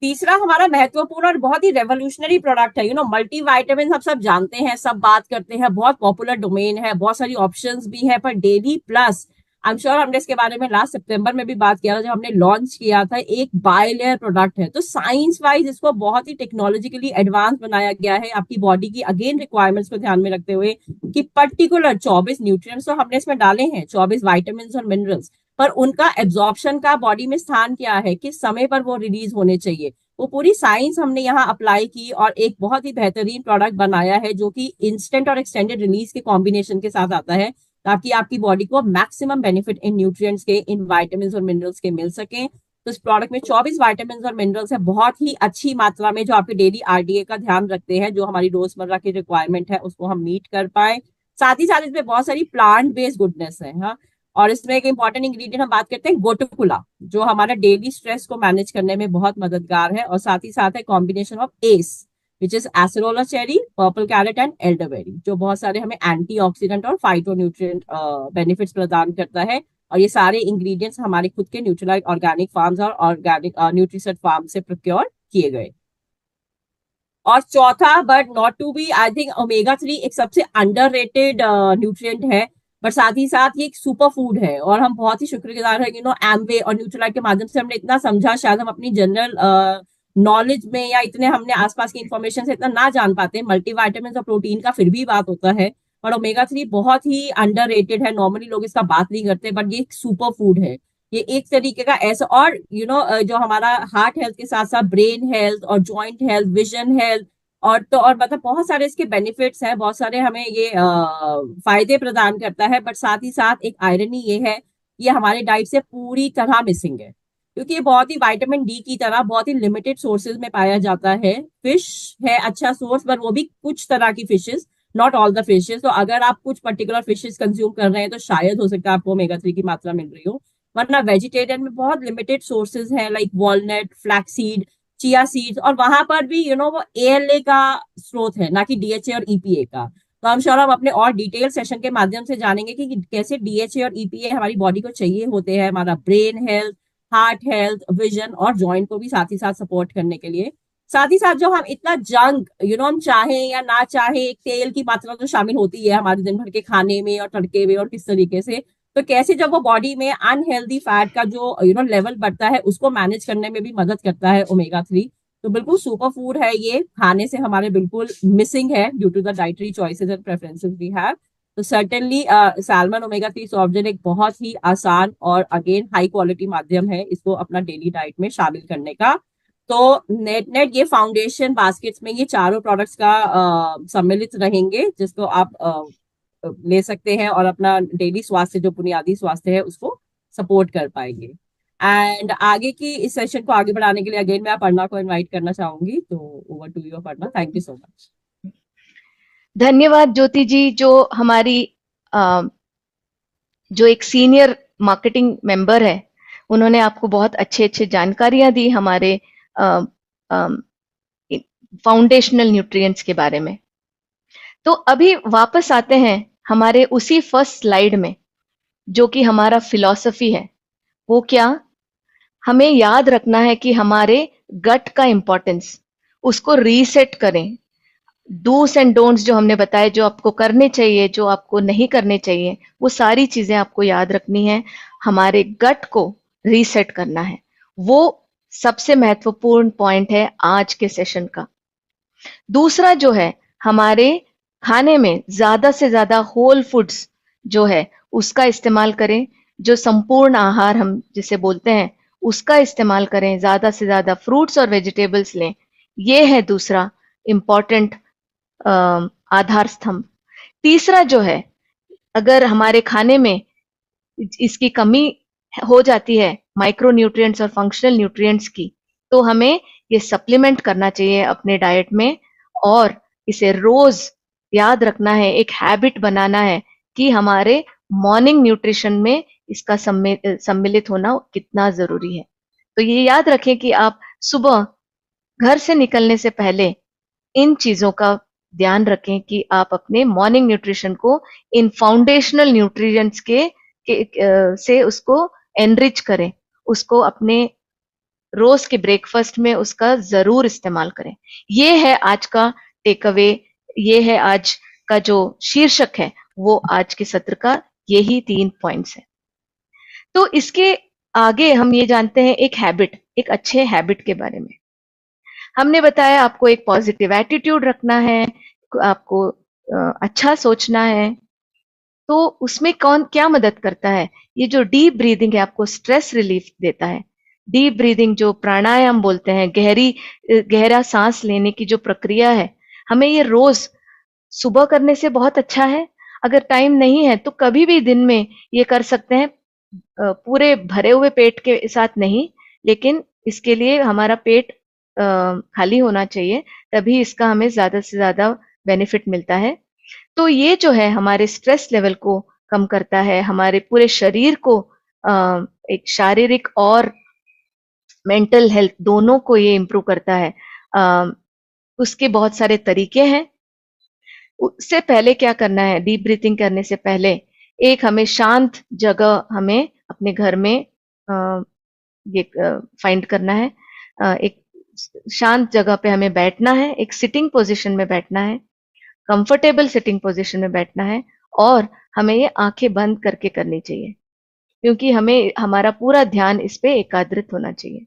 तीसरा हमारा महत्वपूर्ण और बहुत ही रेवोल्यूशनरी प्रोडक्ट है, मल्टी वाइटामिन हम सब जानते हैं, सब बात करते हैं, बहुत पॉपुलर डोमेन है, बहुत सारी ऑप्शंस भी है, पर daily plus I am sure हमने इसके बारे में लास्ट सितंबर में भी बात किया था जब हमने लॉन्च किया था। एक बायलेयर प्रोडक्ट है, तो साइंस वाइज इसको बहुत ही टेक्नोलॉजिकली एडवांस बनाया गया है आपकी बॉडी की अगेन रिक्वायरमेंट्स को ध्यान में रखते हुए कि पर्टिकुलर 24 न्यूट्रिएंट्स तो हमने इसमें डाले हैं, 24 वाइटामिन और मिनरल्स, पर उनका एब्जॉर्प्शन का बॉडी में स्थान क्या है, किस समय पर वो रिलीज होने चाहिए, वो पूरी साइंस हमने यहाँ अप्लाई की और एक बहुत ही बेहतरीन प्रोडक्ट बनाया है जो कि इंस्टेंट और एक्सटेंडेड रिलीज के कॉम्बिनेशन के साथ आता है, ताकि आपकी बॉडी को मैक्सिमम बेनिफिट इन न्यूट्रिएंट्स के, इन वाइटामिन और मिनरल्स के मिल सके। तो इस प्रोडक्ट में 24 वाइटामिन और मिनरल्स है, बहुत ही अच्छी मात्रा में, जो आपके डेली आरडीए का ध्यान रखते हैं, जो हमारी रोजमर्रा की रिक्वायरमेंट है उसको हम मीट कर पाए। साथ ही साथ इसमें बहुत सारी प्लांट बेस्ड गुडनेस है। हाँ, और इसमें एक इंपॉर्टेंट इंग्रेडिएंट हम बात करते हैं गोटुकुला, जो हमारा डेली स्ट्रेस को मैनेज करने में बहुत मददगार है, और साथ ही साथ है combination of S which is acerola cherry, purple carrot and elderberry, जो बहुत सारे हमें एंटीऑक्सीडेंट और फाइटोन्यूट्रिएंट बेनिफिट्स प्रदान करता है। और ये सारे इंग्रेडिएंट्स हमारे खुद के न्यूट्रीलाइट ऑर्गेनिक फार्म्स और ऑर्गेनिक न्यूट्रीसेट फार्म से प्रोक्योर किए गए। और चौथा but not to be, I think omega 3 एक सबसे अंडररेटेड न्यूट्रिएंट है, पर साथ ही साथ ये एक सुपर फूड है, और हम बहुत ही शुक्रगुजार है एमवे और न्यूट्रीलाइट के माध्यम से हमने इतना समझा, शायद हम अपनी जनरल नॉलेज में या इतने हमने आसपास की इंफॉर्मेशन से इतना ना जान पाते। मल्टीविटामिन और प्रोटीन का फिर भी बात होता है, पर ओमेगा 3 बहुत ही अंडररेटेड है, नॉर्मली लोग इसका बात नहीं करते, बट ये एक सुपर फूड है। ये एक तरीके का ऐसा, और जो हमारा हार्ट हेल्थ के साथ साथ ब्रेन हेल्थ और जॉइंट हेल्थ, विजन हेल्थ, और तो और मतलब बहुत सारे इसके बेनिफिट्स हैं, बहुत सारे हमें ये फायदे प्रदान करता है। बट साथ ही साथ एक आयरनी ये है, ये हमारे डाइट से पूरी तरह मिसिंग है, क्योंकि ये बहुत ही विटामिन डी की तरह बहुत ही लिमिटेड सोर्सेज में पाया जाता है। फिश है अच्छा सोर्स, पर वो भी कुछ तरह की fishes, not all the fishes. तो अगर आप कुछ पर्टिकुलर फिशेस कंज्यूम कर रहे हैं तो शायद हो सकता है आपको ओमेगा 3 की मात्रा मिल रही हो, वरना वेजिटेरियन में बहुत लिमिटेड सोर्सेज हैं, like walnut, flaxseed, chia seeds, और वहां पर भी वो एएलए का स्रोत है, ना कि डीएचए और ईपीए का। तो हम श्योर हम अपने और डिटेल सेशन के माध्यम से जानेंगे कि कैसे डीएचए और ईपीए हमारी बॉडी को चाहिए होते हैं, हमारा brain health, heart health, vision और जॉइंट को भी साथ ही साथ सपोर्ट करने के लिए। साथ ही साथ जो हम इतना जंक हम चाहें या ना चाहे, एक तेल की मात्रा तो शामिल होती है हमारे दिन भर के खाने में और तड़के में, और किस तरीके से, तो कैसे जब वो बॉडी में अनहेल्दी फैट का जो लेवल बढ़ता है उसको मैनेज करने में भी मदद करता है ओमेगा 3। तो बिल्कुल सुपर फूड है ये, खाने से हमारे बिल्कुल मिसिंग है due to the dietary choices and preferences we have. तो certainly salmon omega 3 soft gel एक बहुत ही आसान और अगेन हाई क्वालिटी माध्यम है इसको अपना डेली डाइट में शामिल करने का। तो नेट नेट ये फाउंडेशन बास्केट्स में ये चारों प्रोडक्ट्स का सम्मिलित रहेंगे, जिसको आप ले सकते हैं और अपना डेली स्वास्थ्य, जो बुनियादी स्वास्थ्य है, उसको सपोर्ट कर पाएंगे। एंड आगे की इस सेशन को आगे बढ़ाने के लिए अगेन मैं अपर्णा को इनवाइट करना चाहूंगी। तो over to you Aparna, thank you so much. धन्यवाद ज्योति जी, जो हमारी जो एक सीनियर मार्केटिंग मेंबर है, उन्होंने आपको बहुत अच्छे अच्छे जानकारियां दी हमारे फाउंडेशनल न्यूट्रिएंट्स के बारे में। तो अभी वापस आते हैं हमारे उसी फर्स्ट स्लाइड में, जो कि हमारा फिलॉसफी है। वो क्या, हमें याद रखना है कि हमारे गट का इंपॉर्टेंस, उसको रीसेट करें। डूस एंड डोंट्स जो हमने बताए, जो आपको करने चाहिए, जो आपको नहीं करने चाहिए, वो सारी चीजें आपको याद रखनी है। हमारे गट को रीसेट करना है, वो सबसे महत्वपूर्ण पॉइंट है आज के सेशन का। दूसरा जो है, हमारे खाने में ज्यादा से ज्यादा होल फूड्स जो है उसका इस्तेमाल करें, जो संपूर्ण आहार हम जिसे बोलते हैं उसका इस्तेमाल करें, ज्यादा से ज्यादा फ्रूट्स और वेजिटेबल्स लें। ये है दूसरा इंपॉर्टेंट आधार स्तंभ। तीसरा जो है, अगर हमारे खाने में इसकी कमी हो जाती है, माइक्रो न्यूट्रिएंट्स और फंक्शनल न्यूट्रिएंट्स की, तो हमें ये सप्लीमेंट करना चाहिए अपने डाइट में, और इसे रोज याद रखना है, एक हैबिट बनाना है कि हमारे मॉर्निंग न्यूट्रिशन में इसका सम्मिलित होना कितना जरूरी है। तो ये याद रखें कि आप सुबह घर से निकलने से पहले इन चीजों का ध्यान रखें कि आप अपने मॉर्निंग न्यूट्रिशन को इन फाउंडेशनल न्यूट्रिएंट्स से उसको एनरिच करें, उसको अपने रोज के ब्रेकफास्ट में उसका जरूर इस्तेमाल करें। ये है आज का टेक अवे, ये है आज का जो शीर्षक है, वो आज के सत्र का यही 3 पॉइंट्स है। तो इसके आगे हम ये जानते हैं एक अच्छे हैबिट के बारे में। हमने बताया आपको एक पॉजिटिव एटीट्यूड रखना है, आपको अच्छा सोचना है। तो उसमें कौन क्या मदद करता है? ये जो डीप ब्रीदिंग है आपको स्ट्रेस रिलीफ देता है। डीप ब्रीदिंग जो प्राणायाम बोलते हैं, गहरा सांस लेने की जो प्रक्रिया है, हमें ये रोज सुबह करने से बहुत अच्छा है। अगर टाइम नहीं है तो कभी भी दिन में ये कर सकते हैं, पूरे भरे हुए पेट के साथ नहीं, लेकिन इसके लिए हमारा पेट खाली होना चाहिए, तभी इसका हमें ज्यादा से ज्यादा बेनिफिट मिलता है। तो ये जो है हमारे स्ट्रेस लेवल को कम करता है, हमारे पूरे शरीर को एक शारीरिक और मेंटल हेल्थ दोनों को ये इम्प्रूव करता है। उसके बहुत सारे तरीके हैं। उससे पहले क्या करना है? डीप ब्रीथिंग करने से पहले एक हमें शांत जगह हमें अपने घर में ये फाइंड करना है। एक शांत जगह पे हमें बैठना है, एक सिटिंग पोजीशन में बैठना है, कंफर्टेबल सिटिंग पोजीशन में बैठना है, और हमें ये आंखें बंद करके करनी चाहिए, क्योंकि हमें हमारा पूरा ध्यान इस पे एकाग्रित होना चाहिए।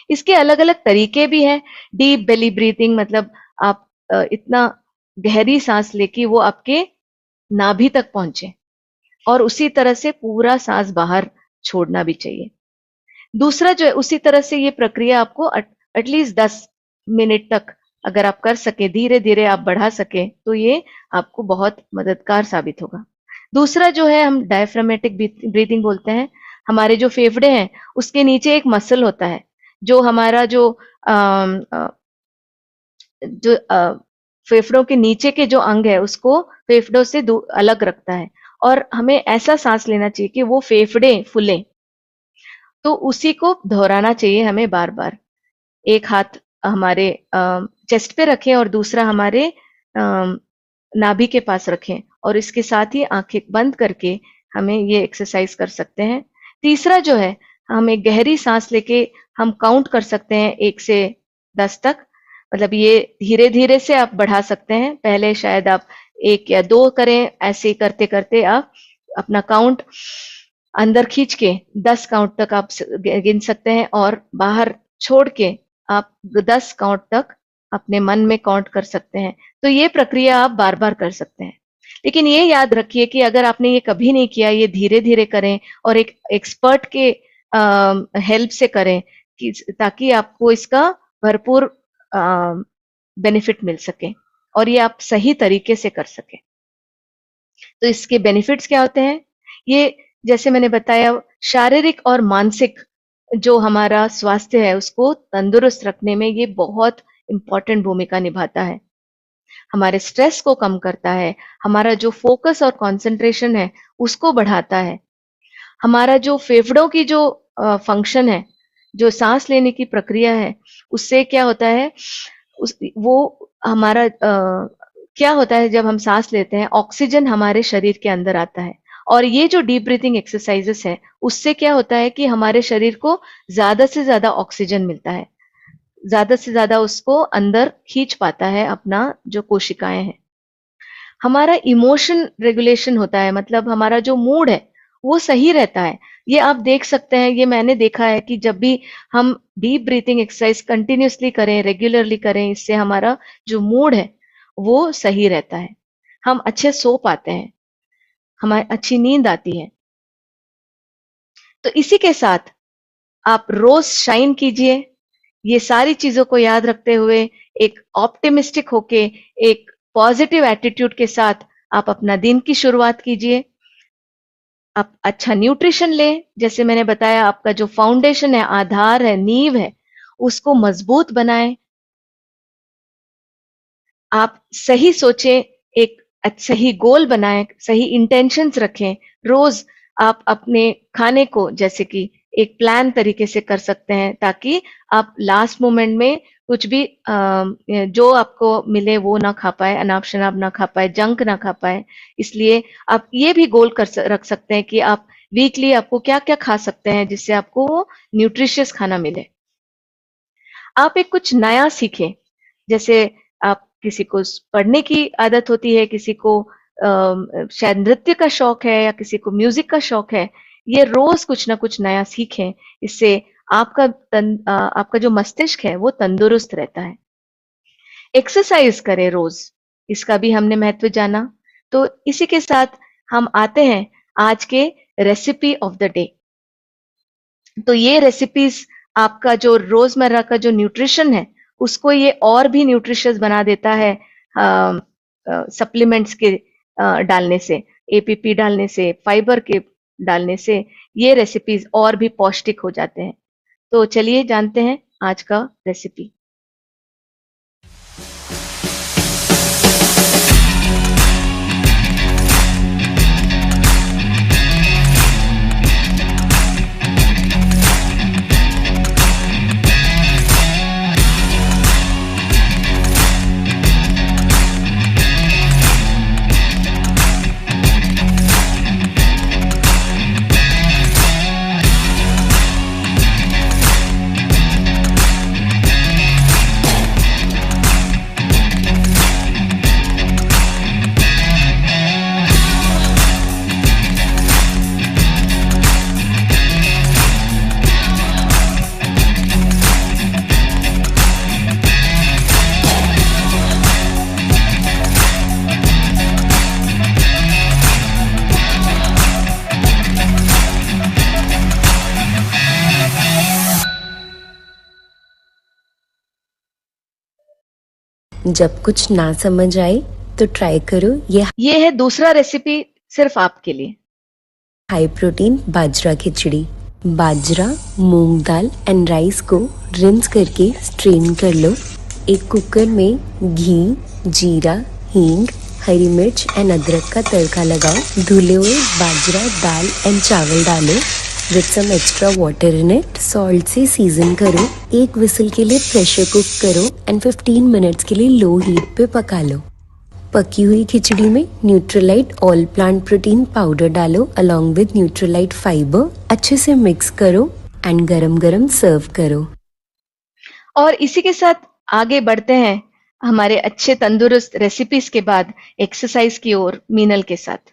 इसके अलग अलग तरीके भी हैं। डीप बेली ब्रीथिंग मतलब आप इतना गहरी सांस लेके वो आपके नाभि तक पहुंचे, और उसी तरह से पूरा सांस बाहर छोड़ना भी चाहिए। दूसरा जो है, उसी तरह से ये प्रक्रिया आपको एटलीस्ट 10 मिनट तक अगर आप कर सके, धीरे धीरे आप बढ़ा सके, तो ये आपको बहुत मददगार साबित होगा। दूसरा जो है हम डायफ्रामेटिक ब्रीथिंग बोलते हैं। हमारे जो फेफड़े हैं उसके नीचे एक मसल होता है जो हमारा जो फेफड़ों के नीचे के जो अंग है उसको फेफड़ों से अलग रखता है, और हमें ऐसा सांस लेना चाहिए कि वो फेफड़े फूले। तो उसी को दोहराना चाहिए हमें बार बार। एक हाथ हमारे चेस्ट पे रखें और दूसरा हमारे नाभि के पास रखें, और इसके साथ ही आंखें बंद करके हमें ये एक्सरसाइज कर सकते हैं। तीसरा जो है, हमें गहरी सांस लेके हम काउंट कर सकते हैं 1 से 10 तक। मतलब ये धीरे धीरे से आप बढ़ा सकते हैं। पहले शायद आप 1 या 2 करें, ऐसे करते करते आप अपना काउंट अंदर खींच के 10 काउंट तक आप गिन सकते हैं, और बाहर छोड़ के आप 10 काउंट तक अपने मन में काउंट कर सकते हैं। तो ये प्रक्रिया आप बार बार कर सकते हैं। लेकिन ये याद रखिए कि अगर आपने ये कभी नहीं किया, ये धीरे धीरे करें और एक एक्सपर्ट के हेल्प से करें, ताकि आपको इसका भरपूर बेनिफिट मिल सके और ये आप सही तरीके से कर सके। तो इसके बेनिफिट्स क्या होते हैं? ये जैसे मैंने बताया, शारीरिक और मानसिक जो हमारा स्वास्थ्य है उसको तंदुरुस्त रखने में ये बहुत इंपॉर्टेंट भूमिका निभाता है। हमारे स्ट्रेस को कम करता है, हमारा जो फोकस और कंसंट्रेशन है उसको बढ़ाता है, हमारा जो फेफड़ों की जो फंक्शन है, जो सांस लेने की प्रक्रिया है, उससे क्या होता है, वो हमारा क्या होता है, जब हम सांस लेते हैं ऑक्सीजन हमारे शरीर के अंदर आता है, और ये जो डीप ब्रीथिंग एक्सरसाइजेस है उससे क्या होता है कि हमारे शरीर को ज्यादा से ज्यादा ऑक्सीजन मिलता है, ज्यादा से ज्यादा उसको अंदर खींच पाता है अपना जो कोशिकाएं हैं। हमारा इमोशन रेगुलेशन होता है, मतलब हमारा जो मूड है वो सही रहता है। ये आप देख सकते हैं, ये मैंने देखा है कि जब भी हम डीप ब्रीथिंग एक्सरसाइज कंटिन्यूसली करें, रेगुलरली करें, इससे हमारा जो मूड है वो सही रहता है, हम अच्छे सो पाते हैं, हमारी अच्छी नींद आती है। तो इसी के साथ आप रोज शाइन कीजिए। ये सारी चीजों को याद रखते हुए एक ऑप्टिमिस्टिक होके, एक पॉजिटिव एटीट्यूड के साथ आप अपना दिन की शुरुआत कीजिए। आप अच्छा न्यूट्रिशन लें, जैसे मैंने बताया, आपका जो फाउंडेशन है, आधार है, नींव है, उसको मजबूत बनाएं। आप सही सोचें, एक सही गोल बनाएं, सही इंटेंशंस रखें। रोज आप अपने खाने को, जैसे कि एक प्लान तरीके से कर सकते हैं, ताकि आप लास्ट मोमेंट में कुछ भी जो आपको मिले वो ना खा पाए, अनाप शनाप ना खा पाए, जंक ना खा पाए। इसलिए आप ये भी गोल रख सकते हैं कि आप वीकली आपको क्या क्या खा सकते हैं जिससे आपको वो न्यूट्रिशियस खाना मिले। आप एक कुछ नया सीखें, जैसे आप किसी को पढ़ने की आदत होती है, किसी को शायद नृत्य का शौक है या किसी को म्यूजिक का शौक है, ये रोज कुछ ना कुछ नया सीखें। इससे आपका जो मस्तिष्क है वो तंदुरुस्त रहता है। एक्सरसाइज करें रोज, इसका भी हमने महत्व जाना। तो इसी के साथ हम आते हैं आज के रेसिपी ऑफ द डे। तो ये रेसिपीज आपका जो रोजमर्रा का जो न्यूट्रिशन है उसको ये और भी न्यूट्रिशियस बना देता है, सप्लीमेंट्स के डालने से, एपीपी डालने से, फाइबर के डालने से ये रेसिपीज और भी पौष्टिक हो जाते हैं। तो चलिए जानते हैं आज का रेसिपी। जब कुछ ना समझ आए तो ट्राई करो ये है दूसरा रेसिपी सिर्फ आपके लिए। High protein bajra khichdi. Bajra, moong dal and rice को रिंस करके स्ट्रेन कर लो। एक कुकर में घी, जीरा, हींग, हरी मिर्च एंड अदरक का तड़का लगाओ। धुले हुए बाजरा, दाल एंड चावल डालो with some extra water in it. Salt से सीजन करो। एक विसल के लिए प्रेशर कुक करो एंड 15 मिनट्स के लिए लो हीट पे पका लो। पकी हुई खिचड़ी में Nutrilite all plant protein powder डालो अलॉन्ग विद न्यूट्रलाइट फाइबर। अच्छे से मिक्स करो एंड गरम गरम सर्व करो। और इसी के साथ आगे बढ़ते हैं हमारे अच्छे तंदुरुस्त रेसिपीज के बाद एक्सरसाइज की ओर मीनल के साथ।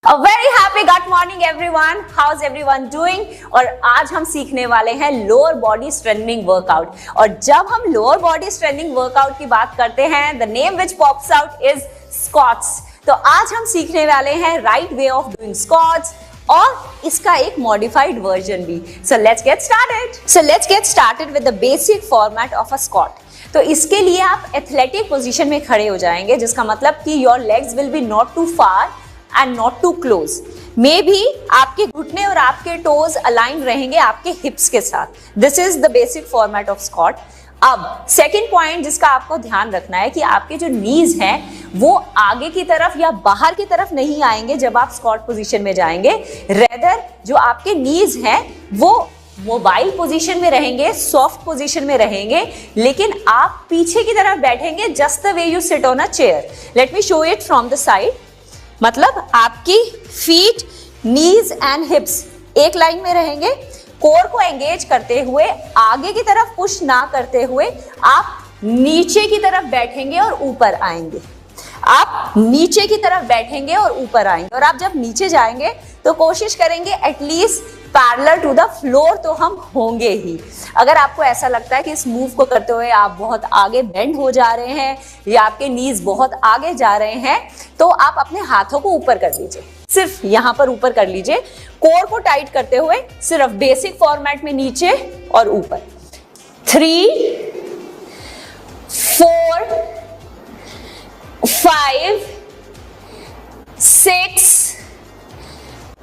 A very happy good morning everyone. How's everyone doing? और आज हम सीखने वाले हैं लोअर बॉडी स्ट्रेंथनिंग वर्कआउट। और जब हम लोअर बॉडी स्ट्रेंथनिंग वर्कआउट की बात करते हैं, the name which pops out is squats। तो आज हम सीखने वाले हैं right way of doing squats और इसका एक मॉडिफाइड वर्जन भी। So let's get started with the basic format of a squat। तो इसके लिए आप एथलेटिक पोजीशन में खड़े हो जाएंगे, जिसका मतलब कि your legs will be not too far and not too close. मे भी आपके घुटने और आपके टोज अलाइन रहेंगे आपके हिप्स के साथ। This is the basic format of squat. अब सेकेंड पॉइंट जिसका आपको ध्यान रखना है कि आपके जो नीज हैं वो आगे की तरफ या बाहर की तरफ नहीं आएंगे जब आप स्क्वाट पोजीशन में जाएंगे। रेदर जो आपके नीज हैं वो मोबाइल पोजीशन में रहेंगे, सॉफ्ट पोजीशन में रहेंगे, लेकिन आप पीछे की तरफ बैठेंगे just the way you sit on a chair. Let me show it from the side. मतलब आपकी फीट, नीज एंड हिप्स एक लाइन में रहेंगे। कोर को एंगेज करते हुए आगे की तरफ पुश ना करते हुए आप नीचे की तरफ बैठेंगे और ऊपर आएंगे। आप नीचे की तरफ बैठेंगे और ऊपर आएंगे। और आप जब नीचे जाएंगे तो कोशिश करेंगे at least parallel to the floor तो हम होंगे ही। अगर आपको ऐसा लगता है कि इस मूव को करते हुए आप बहुत आगे बेंड हो जा रहे हैं या आपके नीज बहुत आगे जा रहे हैं, तो आप अपने हाथों को ऊपर कर लीजिए, सिर्फ यहां पर ऊपर कर लीजिए। कोर को टाइट करते हुए सिर्फ बेसिक फॉर्मेट में नीचे और ऊपर। 3, 4, 5, 6,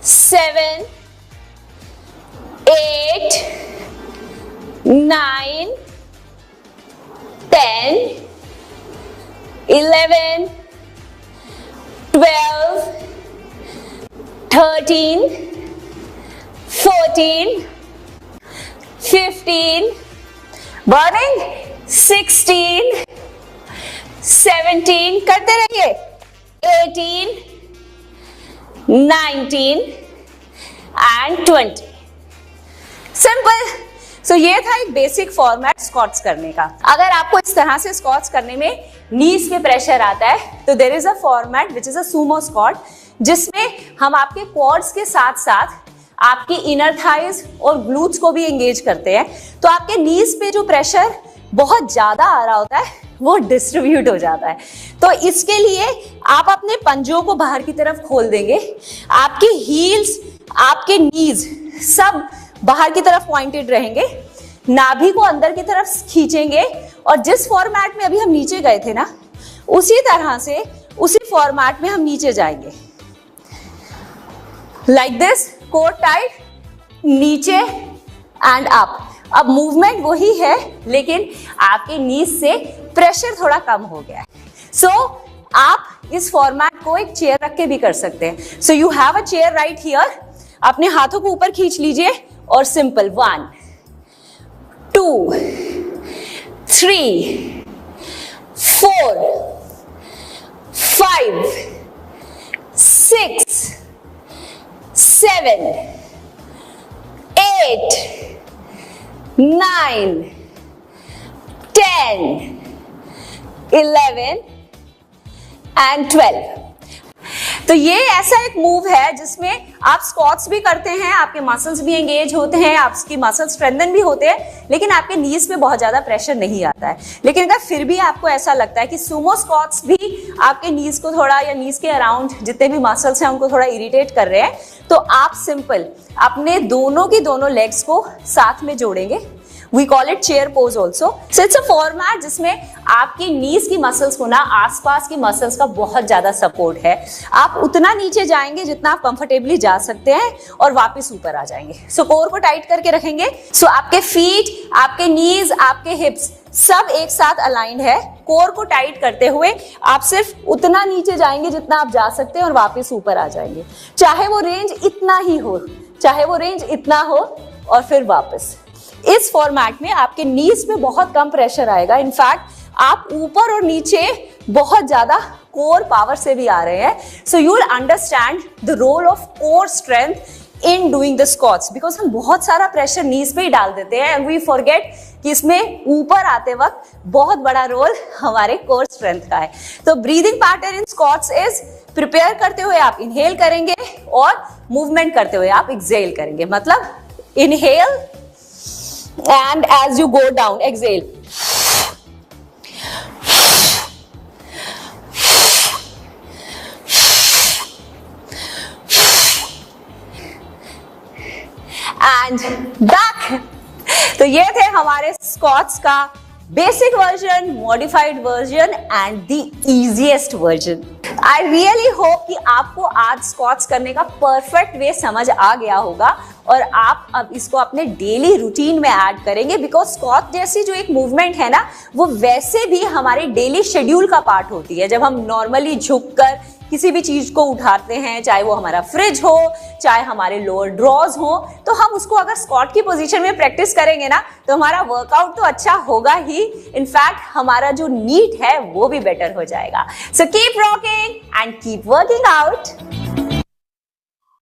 7, 8, 9, 10, 11, 12, 13, 14, 15, burning, 16, 17, करते रहिए, 18, 19 and 20. सिंपल. सो ये था एक बेसिक फॉर्मेट स्क्वाट्स करने का. अगर आपको इस तरह से स्क्वाट्स करने में नीज पे प्रेशर आता है तो there is a format which is a sumo squat, जिसमें हम आपके क्वाड्स के साथ साथ आपके इनर थाइज और ग्लूट्स को भी एंगेज करते हैं. तो आपके नीज पे जो प्रेशर बहुत ज्यादा आ रहा होता है वो डिस्ट्रीब्यूट हो जाता है. तो इसके लिए आप अपने पंजों को बाहर की तरफ खोल देंगे, आपके हील्स, आपके नीज सब बाहर की तरफ पॉइंटेड रहेंगे, नाभि को अंदर की तरफ खींचेंगे और जिस फॉर्मेट में अभी हम नीचे गए थे ना, उसी तरह से उसी फॉर्मेट में हम नीचे जाएंगे. लाइक दिस, कोर टाइट, नीचे एंड अप. अब मूवमेंट वही है लेकिन आपके नीज से प्रेशर थोड़ा कम हो गया है. सो आप इस फॉर्मेट को एक चेयर रख के भी कर सकते हैं. So you have a chair right here. अपने हाथों को ऊपर खींच लीजिए और सिंपल 1, 2, 3, 4, 5, 6, 7, 8, 9, 10, 11 and 12. तो ये ऐसा एक मूव है जिसमें आप स्क्वाट्स भी करते हैं, आपके मसल्स भी एंगेज होते हैं, आपकी मसल स्ट्रेंथन भी होते हैं, लेकिन आपके नीज पे बहुत ज्यादा प्रेशर नहीं आता है. लेकिन अगर फिर भी आपको ऐसा लगता है कि सुमो स्क्वाट्स भी आपके नीज को थोड़ा, या नीज के अराउंड जितने भी मसल्स हैं उनको थोड़ा इरिटेट कर रहे हैं, तो आप सिंपल अपने दोनों की दोनों लेग्स को साथ में जोड़ेंगे. We call it chair pose also. So it's a format जिसमें आपकी नीज की मसल्स को ना आसपास की मसल्स का बहुत ज्यादा सपोर्ट है. आप उतना नीचे जाएंगे जितना आप कंफर्टेबली जा सकते हैं और वापस ऊपर आ जाएंगे. सो कोर को टाइट करके रखेंगे. सो आपके फीट, आपके नीज, आपके हिप्स सब एक साथ अलाइंड है. कोर को टाइट करते हुए आप सिर्फ उतना नीचे जाएंगे जितना आप जा सकते हैं और वापस ऊपर आ जाएंगे. चाहे वो रेंज इतना ही हो, चाहे वो रेंज इतना हो, और फिर वापस. इस फॉर्मेट में आपके नीज पे बहुत कम प्रेशर आएगा. इनफैक्ट आप ऊपर और नीचे बहुत ज्यादा कोर पावर से भी आ रहे हैं. So you will understand the role of core strength in doing the squats, because हम बहुत सारा प्रेशर नीज पे ही डाल देते हैं एंड वी फॉरगेट कि इसमें ऊपर आते वक्त बहुत बड़ा रोल हमारे कोर स्ट्रेंथ का है. तो breathing pattern in squats is, prepare करते हुए आप इनहेल करेंगे और मूवमेंट करते हुए आप एक्सहेल करेंगे. मतलब inhale and as you go down, exhale. And back. तो ये थे हमारे स्क्वाट्स का basic version, modified version and the easiest version. I really hope कि आपको आज स्क्वाट्स करने का परफेक्ट वे समझ आ गया होगा और आप अब इसको अपने डेली रूटीन में ऐड करेंगे, बिकॉज स्क्वाट जैसी जो एक मूवमेंट है ना, वो वैसे भी हमारे डेली शेड्यूल का पार्ट होती है. जब हम नॉर्मली झुककर किसी भी चीज को उठाते हैं, चाहे वो हमारा फ्रिज हो, चाहे हमारे लोअर ड्रॉज हो, तो हम उसको अगर स्क्वाट की पोजीशन में प्रैक्टिस करेंगे ना, तो हमारा वर्कआउट तो अच्छा होगा ही, इनफैक्ट हमारा जो नीट है वो भी बेटर हो जाएगा. So keep rocking and keep working out.